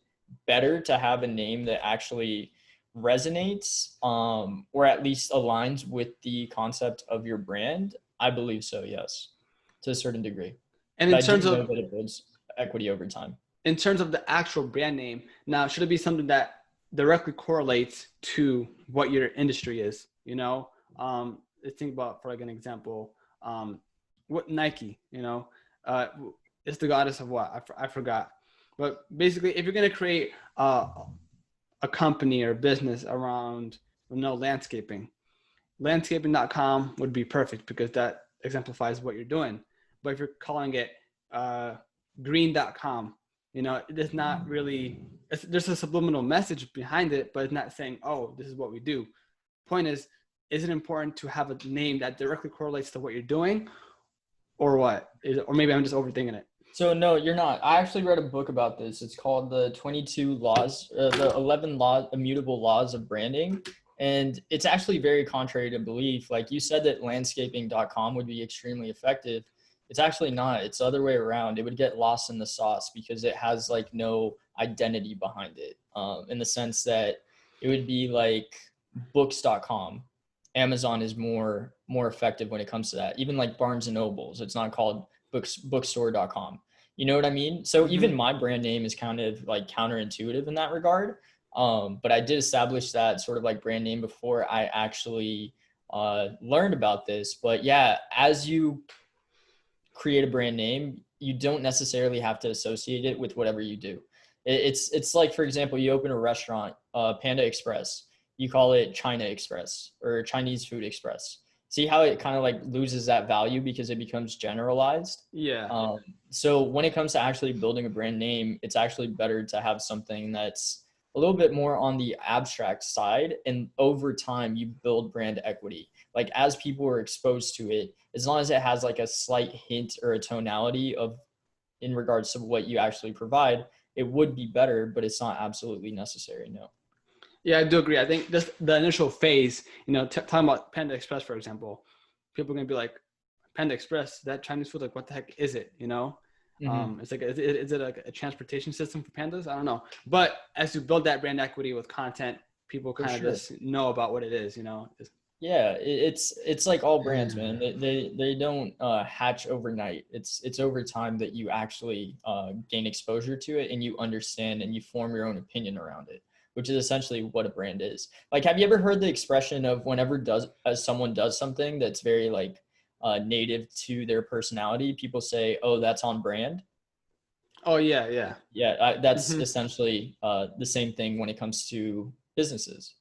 Speaker 2: better to have a name that actually resonates, or at least aligns with the concept of your brand? I believe so, yes, to a certain degree.
Speaker 1: And
Speaker 2: But
Speaker 1: in
Speaker 2: I do
Speaker 1: terms
Speaker 2: know
Speaker 1: of
Speaker 2: that it builds equity over time.
Speaker 1: the actual brand name, now should it be something that directly correlates to what your industry is? Let's think about, for like an example, what Nike, uh, it's the goddess of what? I forgot. But basically, if you're going to create a company or a business around, landscaping, landscaping.com would be perfect because that exemplifies what you're doing. But if you're calling it uh, green.com, it is not really, there's a subliminal message behind it, but it's not saying, oh, this is what we do. Point is it important to have a name that directly correlates to what you're doing, or what? Or maybe I'm just overthinking it.
Speaker 2: So no, you're not. I actually read a book about this. It's called the 22 laws, the 11 immutable laws of branding. And it's actually very contrary to belief. Like you said that landscaping.com would be extremely effective. It's actually not. It's the other way around. It would get lost in the sauce because it has like no identity behind it. In the sense that it would be like books.com. Amazon is more effective when it comes to that. Even like Barnes and Nobles, it's not called bookstore.com. You know what I mean? So even my brand name is kind of like counterintuitive in that regard. But I did establish that sort of like brand name before I actually learned about this. But yeah, as you create a brand name, you don't necessarily have to associate it with whatever you do. It's like, for example, you open a restaurant, Panda Express, you call it China Express or Chinese Food Express. See how it kind of like loses that value because it becomes generalized.
Speaker 1: Yeah.
Speaker 2: So when it comes to actually building a brand name, it's actually better to have something that's a little bit more on the abstract side, and over time you build brand equity. Like as people are exposed to it, as long as it has like a slight hint or a tonality of in regards to what you actually provide, it would be better, but it's not absolutely necessary. No.
Speaker 1: Yeah, I do agree. I think just the initial phase, talking about Panda Express, for example, people are going to be like, Panda Express, that Chinese food, like, what the heck is it?
Speaker 2: Mm-hmm.
Speaker 1: It's like, is it like a transportation system for pandas? I don't know. But as you build that brand equity with content, people
Speaker 2: For
Speaker 1: kind of
Speaker 2: sure.
Speaker 1: just know about what it is,
Speaker 2: Yeah, it's like all brands, man. They don't hatch overnight. It's over time that you actually gain exposure to it and you understand and you form your own opinion around it, which is essentially what a brand is. Like, have you ever heard the expression of whenever someone does something that's very like native to their personality, people say, "Oh, that's on brand."
Speaker 1: Oh, yeah, yeah.
Speaker 2: Yeah, that's
Speaker 1: Hmm.
Speaker 2: essentially the same thing when it comes to businesses.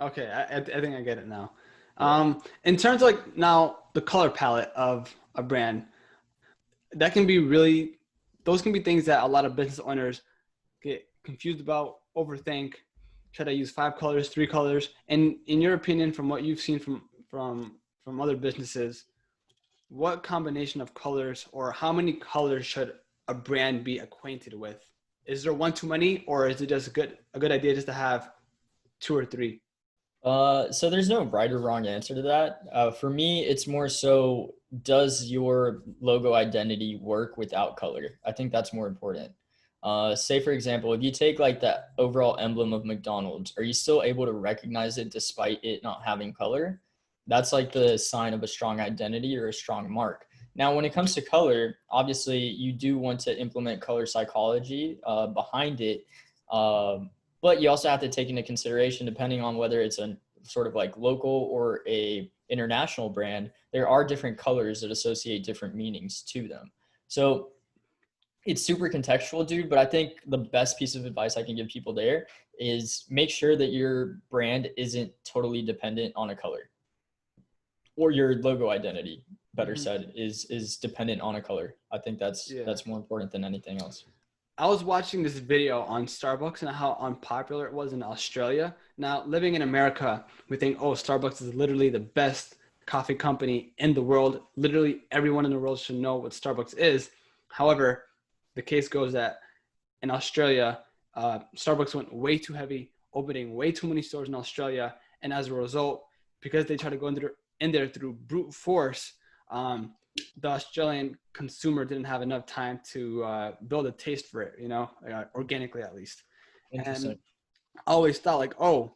Speaker 1: Okay, I think I get it now.
Speaker 2: Yeah.
Speaker 1: In terms of like now the color palette of a brand, that can be really, those can be things that a lot of business owners get confused about, overthink. Should I use 5 colors, 3 colors? And in your opinion, from what you've seen from other businesses, what combination of colors or how many colors should a brand be acquainted with? Is there one too many, or is it just a good idea just to have two or three?
Speaker 2: So there's no right or wrong answer to that. For me, it's more so, does your logo identity work without color? I think that's more important. Say for example, if you take like the overall emblem of McDonald's, are you still able to recognize it despite it not having color? That's like the sign of a strong identity or a strong mark. Now, when it comes to color, obviously you do want to implement color psychology behind it. But you also have to take into consideration, depending on whether it's a sort of like local or a international brand, there are different colors that associate different meanings to them. So it's super contextual, dude. But I think the best piece of advice I can give people there is make sure that your brand isn't totally dependent on a color, or your logo identity, better said, is dependent on a color. I think that's more important than anything else.
Speaker 1: I was watching this video on Starbucks and how unpopular it was in Australia. Now, living in America, we think, oh, Starbucks is literally the best coffee company in the world. Literally everyone in the world should know what Starbucks is. However, the case goes that in Australia, Starbucks went way too heavy, opening way too many stores in Australia. And as a result, because they try to go in there through brute force, the Australian consumer didn't have enough time to build a taste for it, organically at least. And I always thought like, oh,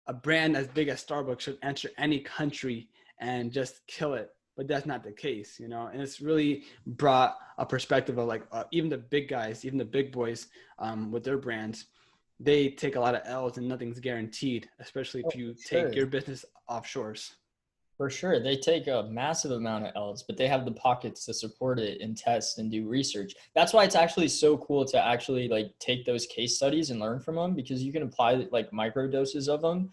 Speaker 1: a brand as big as Starbucks should enter any country and just kill it. But that's not the case, and it's really brought a perspective of like even the big guys, even the big boys with their brands, they take a lot of L's and nothing's guaranteed, especially if you take your business offshores.
Speaker 2: For sure. They take a massive amount of L's, but they have the pockets to support it and test and do research. That's why it's actually so cool to actually like take those case studies and learn from them, because you can apply like micro doses of them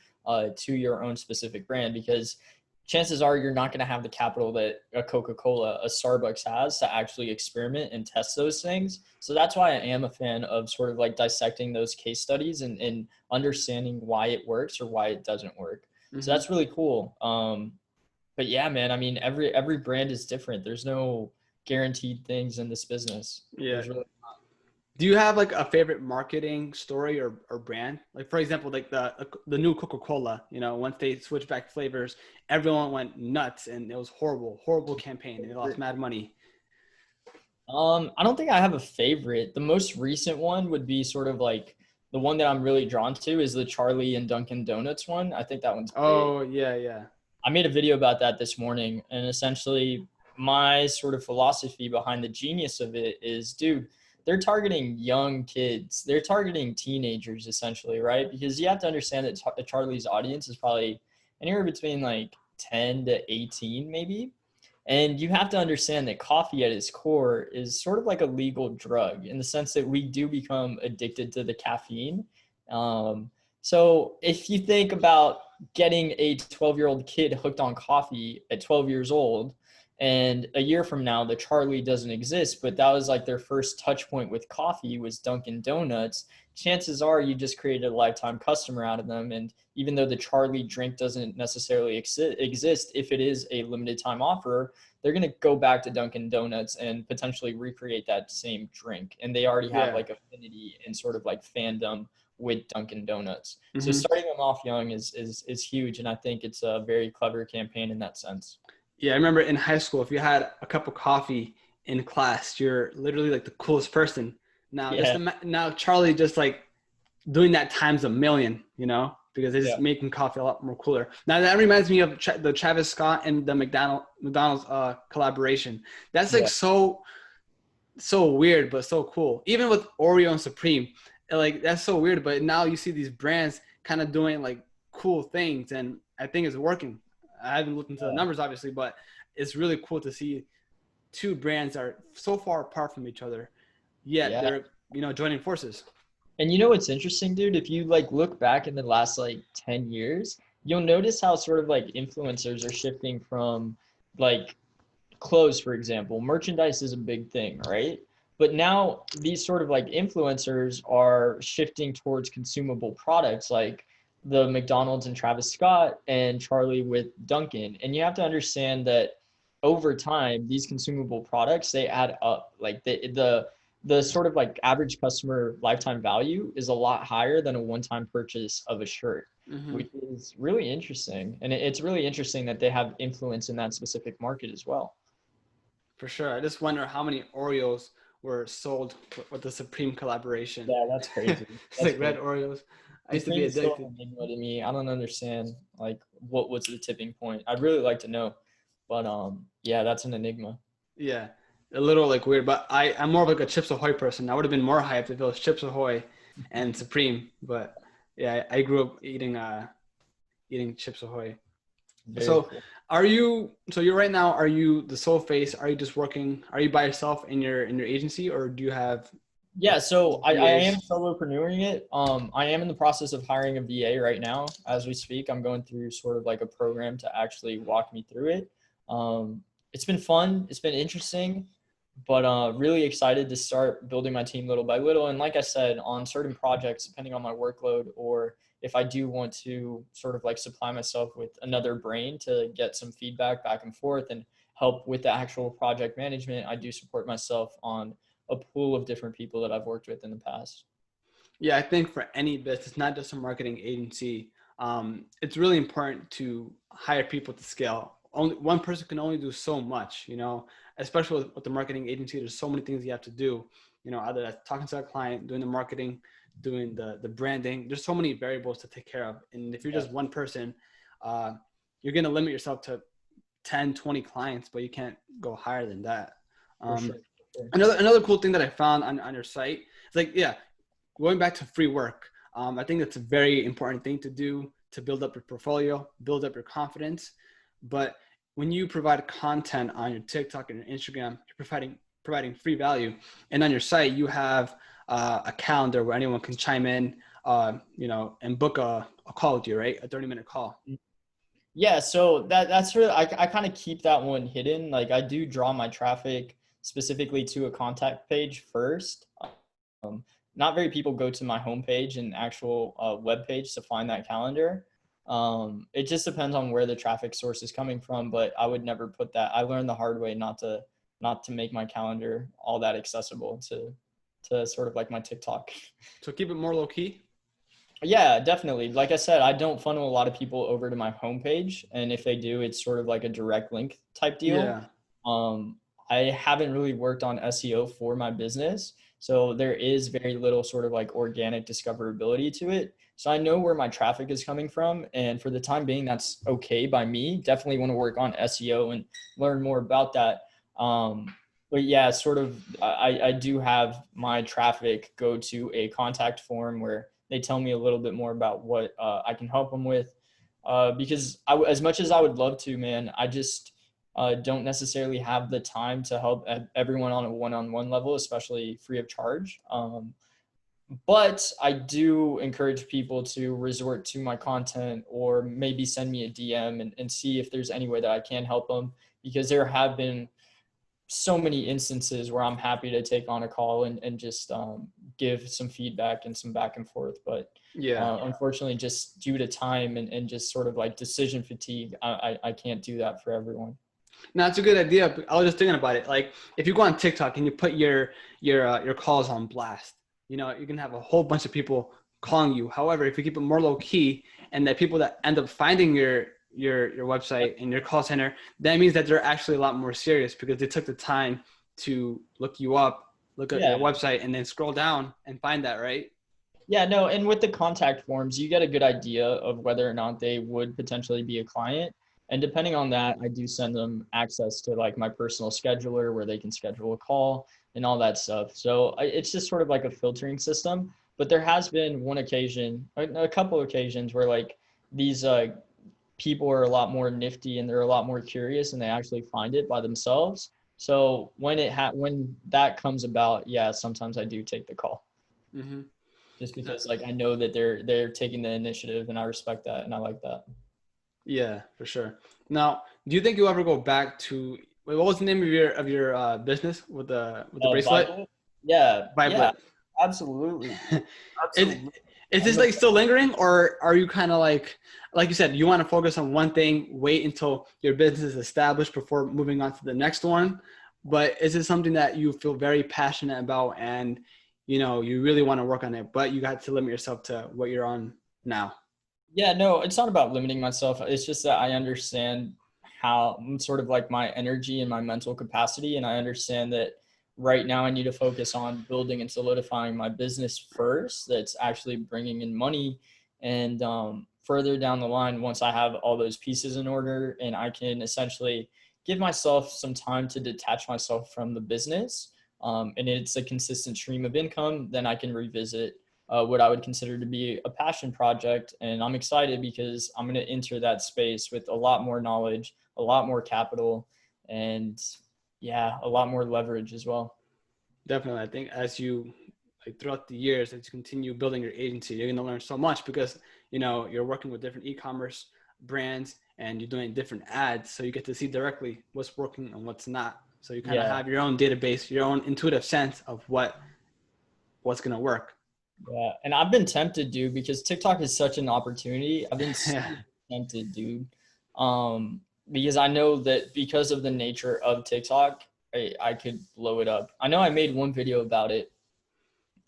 Speaker 2: to your own specific brand, because chances are you're not going to have the capital that a Coca-Cola, a Starbucks has to actually experiment and test those things. So that's why I am a fan of sort of like dissecting those case studies and understanding why it works or why it doesn't work. So that's really cool. But yeah, man, I mean, every brand is different. There's no guaranteed things in this business.
Speaker 1: Yeah. Do you have like a favorite marketing story or brand? Like for example, like the new Coca-Cola, once they switched back flavors, everyone went nuts and it was horrible campaign. They lost mad money.
Speaker 2: I don't think I have a favorite. The most recent one would be sort of like the one that I'm really drawn to is the Charlie and Dunkin' Donuts one. I think that one's great.
Speaker 1: Oh, yeah.
Speaker 2: I made a video about that this morning, and essentially my sort of philosophy behind the genius of it is, dude, they're targeting young kids. They're targeting teenagers essentially, right? Because you have to understand that Charlie's audience is probably anywhere between like 10 to 18 maybe. And you have to understand that coffee at its core is sort of like a legal drug in the sense that we do become addicted to the caffeine. So if you think about getting a 12-year-old kid hooked on coffee at 12 years old, and a year from now, the Charlie doesn't exist, but that was like their first touch point with coffee was Dunkin' Donuts, chances are you just created a lifetime customer out of them. And even though the Charlie drink doesn't necessarily exist, if it is a limited time offer, they're going to go back to Dunkin' Donuts and potentially recreate that same drink. And they already have like affinity and sort of like fandom with Dunkin' Donuts. So starting them off young is huge. And I think it's a very clever campaign in that sense.
Speaker 1: Yeah, I remember in high school, if you had a cup of coffee in class, you're literally like the coolest person. Now, now Charlie just like doing that times a million, because they're just making coffee a lot more cooler. Now that reminds me of the Travis Scott and the McDonald's collaboration. That's like so weird, but so cool. Even with Oreo and Supreme, like that's so weird. But now you see these brands kind of doing like cool things, and I think it's working. I haven't looked into the numbers, obviously, but it's really cool to see two brands are so far apart from each other, yet they're, joining forces.
Speaker 2: And what's interesting, dude? If you like look back in the last like 10 years, you'll notice how sort of like influencers are shifting from like clothes, for example. Merchandise is a big thing, right? But now these sort of like influencers are shifting towards consumable products like the McDonald's and Travis Scott and Charlie with Dunkin'. And you have to understand that over time, these consumable products, they add up. Like the sort of like average customer lifetime value is a lot higher than a one-time purchase of a shirt,
Speaker 1: Mm-hmm.
Speaker 2: which is really interesting. And it's really interesting that they have influence in that specific market as well.
Speaker 1: For sure. I just wonder how many Oreos were sold with the Supreme collaboration.
Speaker 2: Yeah, that's crazy.
Speaker 1: It's
Speaker 2: That's
Speaker 1: like red
Speaker 2: crazy.
Speaker 1: Oreos. I used to be
Speaker 2: Supreme is still
Speaker 1: addicted.
Speaker 2: an enigma to me. I don't understand like what was the tipping point. I'd really like to know, but yeah, that's an enigma.
Speaker 1: Yeah, a little like weird, but I'm more of like a Chips Ahoy person. I would have been more hyped if it was Chips Ahoy and Supreme. But yeah, I grew up eating Chips Ahoy.
Speaker 2: Very
Speaker 1: So
Speaker 2: cool.
Speaker 1: so you're right now, are you the sole face? Are you just working, are you by yourself in your agency, or do you have
Speaker 2: Yeah, so I am
Speaker 1: VAs?
Speaker 2: solopreneuring it. I am in the process of hiring a VA right now as we speak. I'm going through sort of like a program to actually walk me through it. It's been fun. It's been interesting, but really excited to start building my team little by little. And like I said, on certain projects, depending on my workload, or if I do want to sort of like supply myself with another brain to get some feedback back and forth and help with the actual project management, I do support myself on a pool of different people that I've worked with in the past.
Speaker 1: Yeah, I think for any business, not just a marketing agency, it's really important to hire people to scale. Only one person can only do so much, especially with the marketing agency. There's so many things you have to do, either that's talking to a client, doing the marketing, doing the branding. There's so many variables to take care of. And if you're
Speaker 2: Yeah,
Speaker 1: just one person, uh, you're going to limit yourself to 10, 20 clients, but you can't go higher than that.
Speaker 2: for sure.
Speaker 1: Um,
Speaker 2: For sure.
Speaker 1: another cool thing that I found on your site, it's like, yeah, going back to free work, I think that's a very important thing to do to build up your portfolio, build up your confidence. But when you provide content on your TikTok and your Instagram, you're providing free value. And on your site, you have a calendar where anyone can chime in, and book a call with you, right? A 30-minute call.
Speaker 2: Yeah, so that's really I kind of keep that one hidden. Like I do draw my traffic specifically to a contact page first. Um, Not very people go to my homepage and actual web page to find that calendar. It just depends on where the traffic source is coming from, but I would never put that. I learned the hard way not to make my calendar all that accessible to sort of like my TikTok.
Speaker 1: So keep it more low key.
Speaker 2: Yeah, definitely. Like I said, I don't funnel a lot of people over to my homepage, and if they do, it's sort of like a direct link type deal.
Speaker 1: Yeah.
Speaker 2: Um, I haven't really worked on SEO for my business, so there is very little sort of like organic discoverability to it. So I know where my traffic is coming from, and for the time being, that's okay by me. Definitely want to work on SEO and learn more about that. But yeah, sort of, I do have my traffic go to a contact form where they tell me a little bit more about what I can help them with. Because as much as I would love to, man, I just don't necessarily have the time to help everyone on a one-on-one level, especially free of charge. But I do encourage people to resort to my content or maybe send me a DM and see if there's any way that I can help them, because there have been so many instances where I'm happy to take on a call and just give some feedback and some back and forth. But
Speaker 1: Yeah.
Speaker 2: unfortunately, just due to time and just sort of like decision fatigue, I can't do that for everyone.
Speaker 1: No, that's a good idea. I was just thinking about it. Like, if you go on TikTok and you put your calls on blast, you can have a whole bunch of people calling you. However, if you keep it more low key, and the people that end up finding your website and your call center, that means that they're actually a lot more serious because they took the time to look you up, look at your
Speaker 2: Yeah.
Speaker 1: website, and then scroll down and find that, right?
Speaker 2: Yeah, no, and with the contact forms, you get a good idea of whether or not they would potentially be a client. And depending on that, I do send them access to like my personal scheduler where they can schedule a call and all that stuff. So it's just sort of like a filtering system. But there has been one occasion, a couple of occasions where like these people are a lot more nifty and they're a lot more curious and they actually find it by themselves. So when that comes about, yeah, sometimes I do take the call
Speaker 1: Mm-hmm.
Speaker 2: just because like I know that they're taking the initiative and I respect that and I like that.
Speaker 1: Yeah, for sure. Now, do you think you'll ever go back to what was the name of your business with the bracelet?
Speaker 2: Bible? Yeah, yeah,
Speaker 1: Viblet.
Speaker 2: absolutely.
Speaker 1: Is
Speaker 2: Absolutely.
Speaker 1: Is this like still lingering, or are you kind of like you said, you want to focus on one thing, wait until your business is established before moving on to the next one? But is it something that you feel very passionate about and, you really want to work on it, but you got to limit yourself to what you're on now?
Speaker 2: Yeah, no, it's not about limiting myself. It's just that I understand how sort of like my energy and my mental capacity. And I understand that right now I need to focus on building and solidifying my business first. That's actually bringing in money. And further down the line, once I have all those pieces in order and I can essentially give myself some time to detach myself from the business, and it's a consistent stream of income, then I can revisit what I would consider to be a passion project. And I'm excited because I'm going to enter that space with a lot more knowledge, a lot more capital, and yeah, a lot more leverage as well.
Speaker 1: Definitely. I think as you like throughout the years, as you continue building your agency, you're going to learn so much because, you're working with different e-commerce brands and you're doing different ads. So you get to see directly what's working and what's not. So you kind of
Speaker 2: Yeah.
Speaker 1: have your own database, your own intuitive sense of what's going to work.
Speaker 2: Yeah. And I've been tempted, dude, because TikTok is such an opportunity. I've been so
Speaker 1: Yeah.
Speaker 2: tempted, dude. Because I know that because of the nature of TikTok, I could blow it up. I know I made one video about it,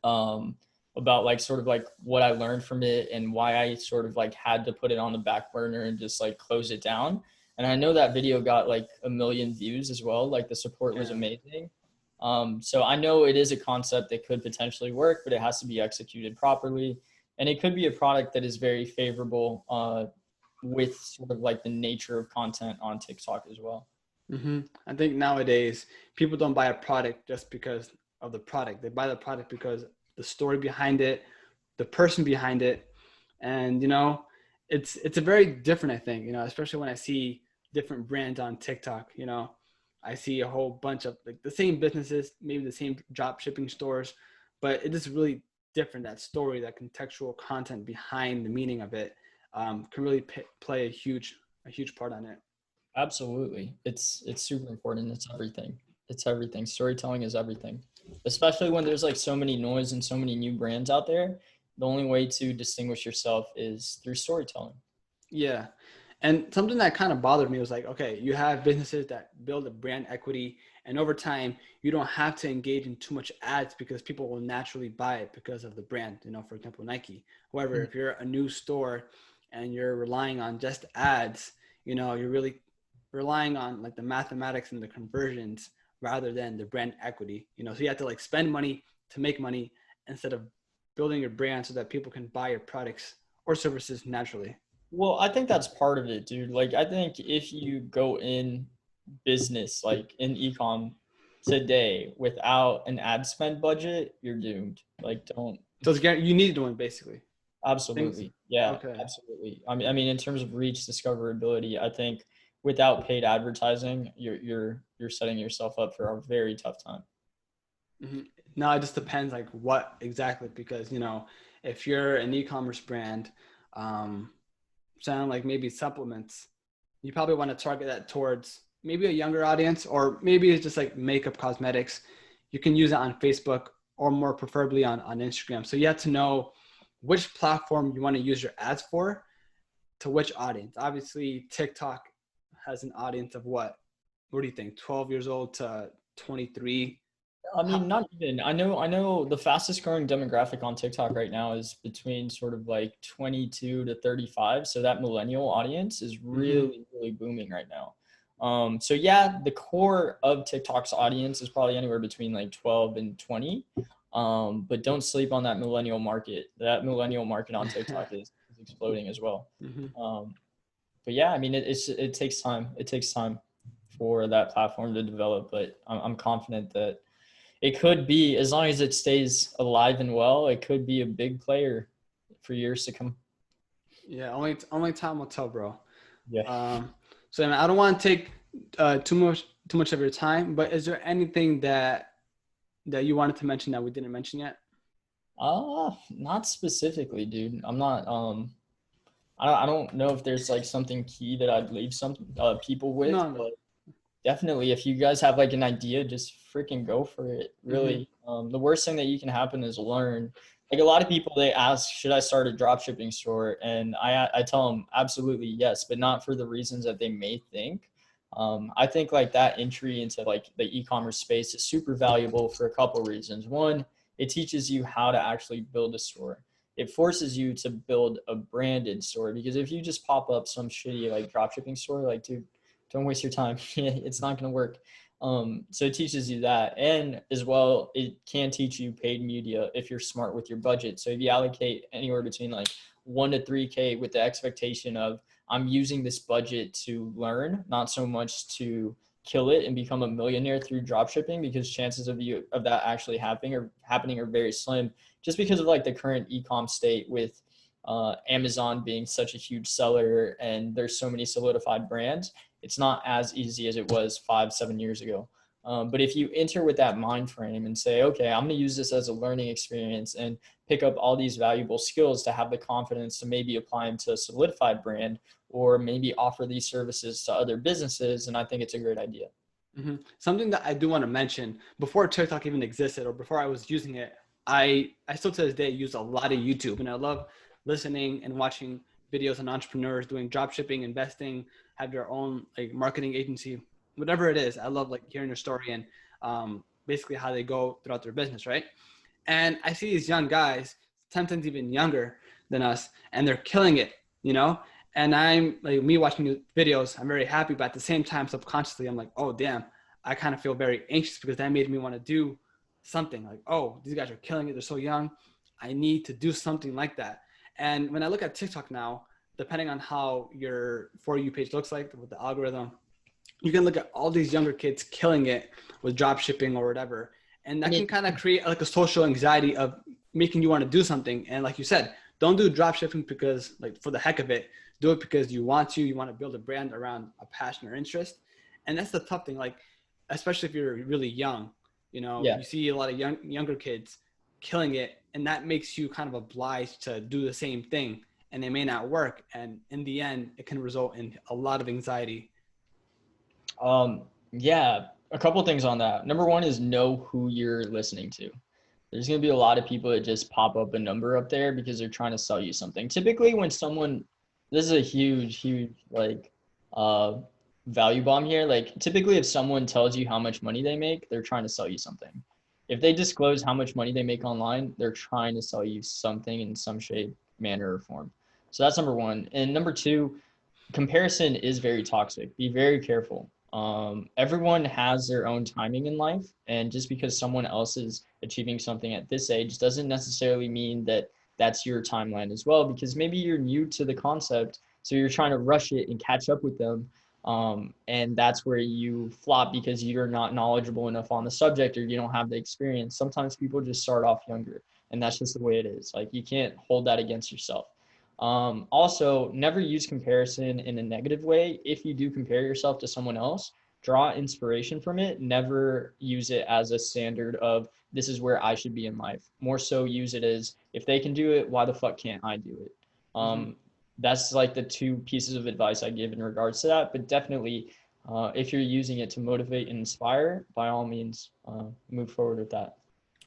Speaker 2: um, about like sort of like what I learned from it and why I sort of like had to put it on the back burner and just like close it down. And I know that video got like 1 million views as well. Like the support was
Speaker 1: Yeah.
Speaker 2: amazing. So I know it is a concept that could potentially work, but it has to be executed properly. And it could be a product that is very favorable with sort of like the nature of content on TikTok as well.
Speaker 1: I think nowadays people don't buy a product just because of the product. They buy the product because the story behind it, the person behind it, and it's a very different. I think especially when I see different brands on TikTok. I see a whole bunch of like the same businesses, maybe the same drop shipping stores, but it is really different. That story, that contextual content behind the meaning of it, can really play a huge part on it.
Speaker 2: Absolutely. It's super important. It's everything. It's everything. Storytelling is everything. Especially when there's like so many noise and so many new brands out there. The only way to distinguish yourself is through storytelling.
Speaker 1: Yeah. And something that kind of bothered me was like, okay, you have businesses that build a brand equity, and over time, you don't have to engage in too much ads because people will naturally buy it because of the brand, for example, Nike. However,
Speaker 2: Mm.
Speaker 1: if you're a new store and you're relying on just ads, you're really relying on like the mathematics and the conversions rather than the brand equity, so you have to like spend money to make money instead of building your brand so that people can buy your products or services naturally.
Speaker 2: Well, I think that's part of it, dude. Like I think if you go in business, like in ecom today without an ad spend budget, you're doomed. Like don't.
Speaker 1: So you need one basically. Things.
Speaker 2: Absolutely. Yeah,
Speaker 1: Okay.
Speaker 2: absolutely. I mean, in terms of reach, discoverability, I think without paid advertising, you're setting yourself up for a very tough time.
Speaker 1: hmm No, it just depends like what exactly because if you're an e-commerce brand, um, sound like maybe supplements, you probably want to target that towards maybe a younger audience, or maybe it's just like makeup cosmetics. You can use it on Facebook or more preferably on Instagram. So you have to know which platform you want to use your ads for to which audience. Obviously, TikTok has an audience of what? What do you think? 12 years old to 23?
Speaker 2: I
Speaker 1: How,
Speaker 2: mean, not even. I know the fastest growing demographic on TikTok right now is between sort of like 22 to 35. So that millennial audience is
Speaker 1: mm-hmm.
Speaker 2: really, really booming right now. So yeah, the core of TikTok's audience is probably anywhere between like 12 and 20. But don't sleep on that millennial market. That millennial market on TikTok is exploding as well.
Speaker 1: mm-hmm.
Speaker 2: Um, but yeah, I mean, it takes time. It takes time for that platform to develop, but I'm confident that it could be, as long as it stays alive and well, it could be a big player for years to come.
Speaker 1: Yeah, only time will tell, bro.
Speaker 2: Yeah.
Speaker 1: Um, so I don't want to take too much of your time, but is there anything that you wanted to mention that we didn't mention yet?
Speaker 2: Not specifically, dude. I'm not. I don't know if there's like something key that I'd leave some people with,
Speaker 1: No, no.
Speaker 2: but definitely, if you guys have like an idea, just freaking go for it.
Speaker 1: Mm-hmm.
Speaker 2: Really, the worst thing that you can happen is learn. Like a lot of people, they ask, should I start a drop shipping store? And I tell them absolutely yes, but not for the reasons that they may think. I think like that entry into like the e-commerce space is super valuable for a couple of reasons. One, it teaches you how to actually build a store. It forces you to build a branded store, because if you just pop up some shitty like drop shipping store, like, dude, don't waste your time. It's not going to work. So it teaches you that. And as well, it can teach you paid media if you're smart with your budget. So if you allocate anywhere between like 1 to 3K with the expectation of, I'm using this budget to learn, not so much to kill it and become a millionaire through drop shipping, because chances of that actually happening are very slim, just because of like the current e-com state with Amazon being such a huge seller and there's so many solidified brands. It's not as easy as it was 5-7 years ago. But if you enter with that mind frame and say, okay, I'm going to use this as a learning experience and pick up all these valuable skills to have the confidence to maybe apply them to a solidified brand, or maybe offer these services to other businesses, and I think it's a great idea.
Speaker 1: Mm-hmm. Something that I do want to mention, before TikTok even existed or before I was using it, I still to this day use a lot of YouTube, and I love listening and watching videos on entrepreneurs doing drop shipping, investing, have their own like marketing agency, whatever it is. I love like hearing their story and basically how they go throughout their business, right? And I see these young guys, sometimes even younger than us, and they're killing it, you know? And I'm like, me watching the videos, I'm very happy, but at the same time, subconsciously, I'm like, oh, damn, I kind of feel very anxious, because that made me want to do something like, oh, these guys are killing it. They're so young. I need to do something like that. And when I look at TikTok now, depending on how your For You page looks like with the algorithm, you can look at all these younger kids killing it with drop shipping or whatever. And that can kind of create like a social anxiety of making you want to do something. And like you said, don't do drop shipping because like for the heck of it. Do it because you want to build a brand around a passion or interest. And that's the tough thing. Like, especially if you're really young,
Speaker 2: Yeah.
Speaker 1: you see a lot of younger kids killing it, and that makes you kind of obliged to do the same thing, and it may not work. And in the end, it can result in a lot of anxiety.
Speaker 2: Yeah, a couple things on that. Number one is know who you're listening to. There's going to be a lot of people that just pop up a number up there because they're trying to sell you something. Typically when someone, this is a huge like uh value bomb here. Like typically if someone tells you how much money they make, they're trying to sell you something. If they disclose how much money they make online, they're trying to sell you something in some shape, manner, or form. So that's number one. And number two, comparison is very toxic. Be very careful. Everyone has their own timing in life, and just because someone else is achieving something at this age doesn't necessarily mean that that's your timeline as well, because maybe you're new to the concept, so you're trying to rush it and catch up with them. And that's where you flop, because you're not knowledgeable enough on the subject, or you don't have the experience. Sometimes people just start off younger, and that's just the way it is. Like, you can't hold that against yourself. Also, never use comparison in a negative way. If you do compare yourself to someone else, draw inspiration from it. Never use it as a standard of, this is where I should be in life. More so use it as, if they can do it, why the fuck can't I do it?
Speaker 1: Mm-hmm.
Speaker 2: That's like the two pieces of advice I give in regards to that. But definitely, if you're using it to motivate and inspire, by all means, move forward with that.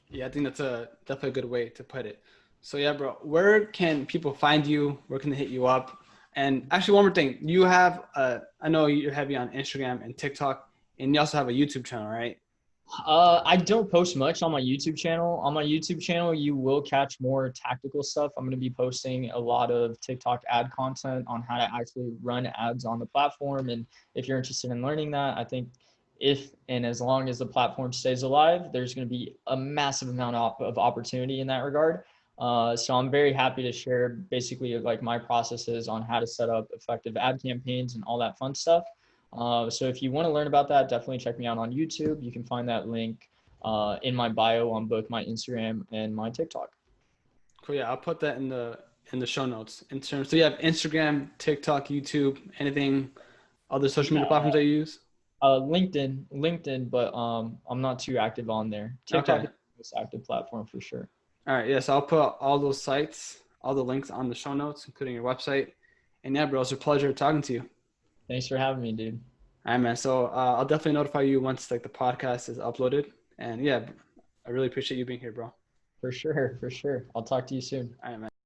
Speaker 1: Yeah, I think that's definitely a good way to put it. So yeah, bro, where can people find you? Where can they hit you up? And actually, one more thing, you have I know you're heavy on Instagram and TikTok, and you also have a YouTube channel, right?
Speaker 2: I don't post much on my YouTube channel. On my YouTube channel, you will catch more tactical stuff. I'm going to be posting a lot of TikTok ad content on how to actually run ads on the platform. And if you're interested in learning that, I think if and as long as the platform stays alive, there's going to be a massive amount of opportunity in that regard. So I'm very happy to share basically like my processes on how to set up effective ad campaigns and all that fun stuff. So if you want to learn about that, definitely check me out on YouTube. You can find that link in my bio on both my Instagram and my TikTok.
Speaker 1: Cool. Yeah, I'll put that in the show notes. In terms, so you have Instagram, TikTok, YouTube, anything other social
Speaker 2: Yeah,
Speaker 1: media platforms that you use?
Speaker 2: LinkedIn, but I'm not too active on there. TikTok
Speaker 1: Okay.
Speaker 2: is the most active platform for sure.
Speaker 1: All right. Yeah. So I'll put all those sites, all the links on the show notes, including your website. And yeah, bro, it's a pleasure talking to you.
Speaker 2: Thanks for having me, dude.
Speaker 1: All right, man. So I'll definitely notify you once like the podcast is uploaded. And yeah, I really appreciate you being here, bro.
Speaker 2: For sure. For sure. I'll talk to you soon.
Speaker 1: All right, man.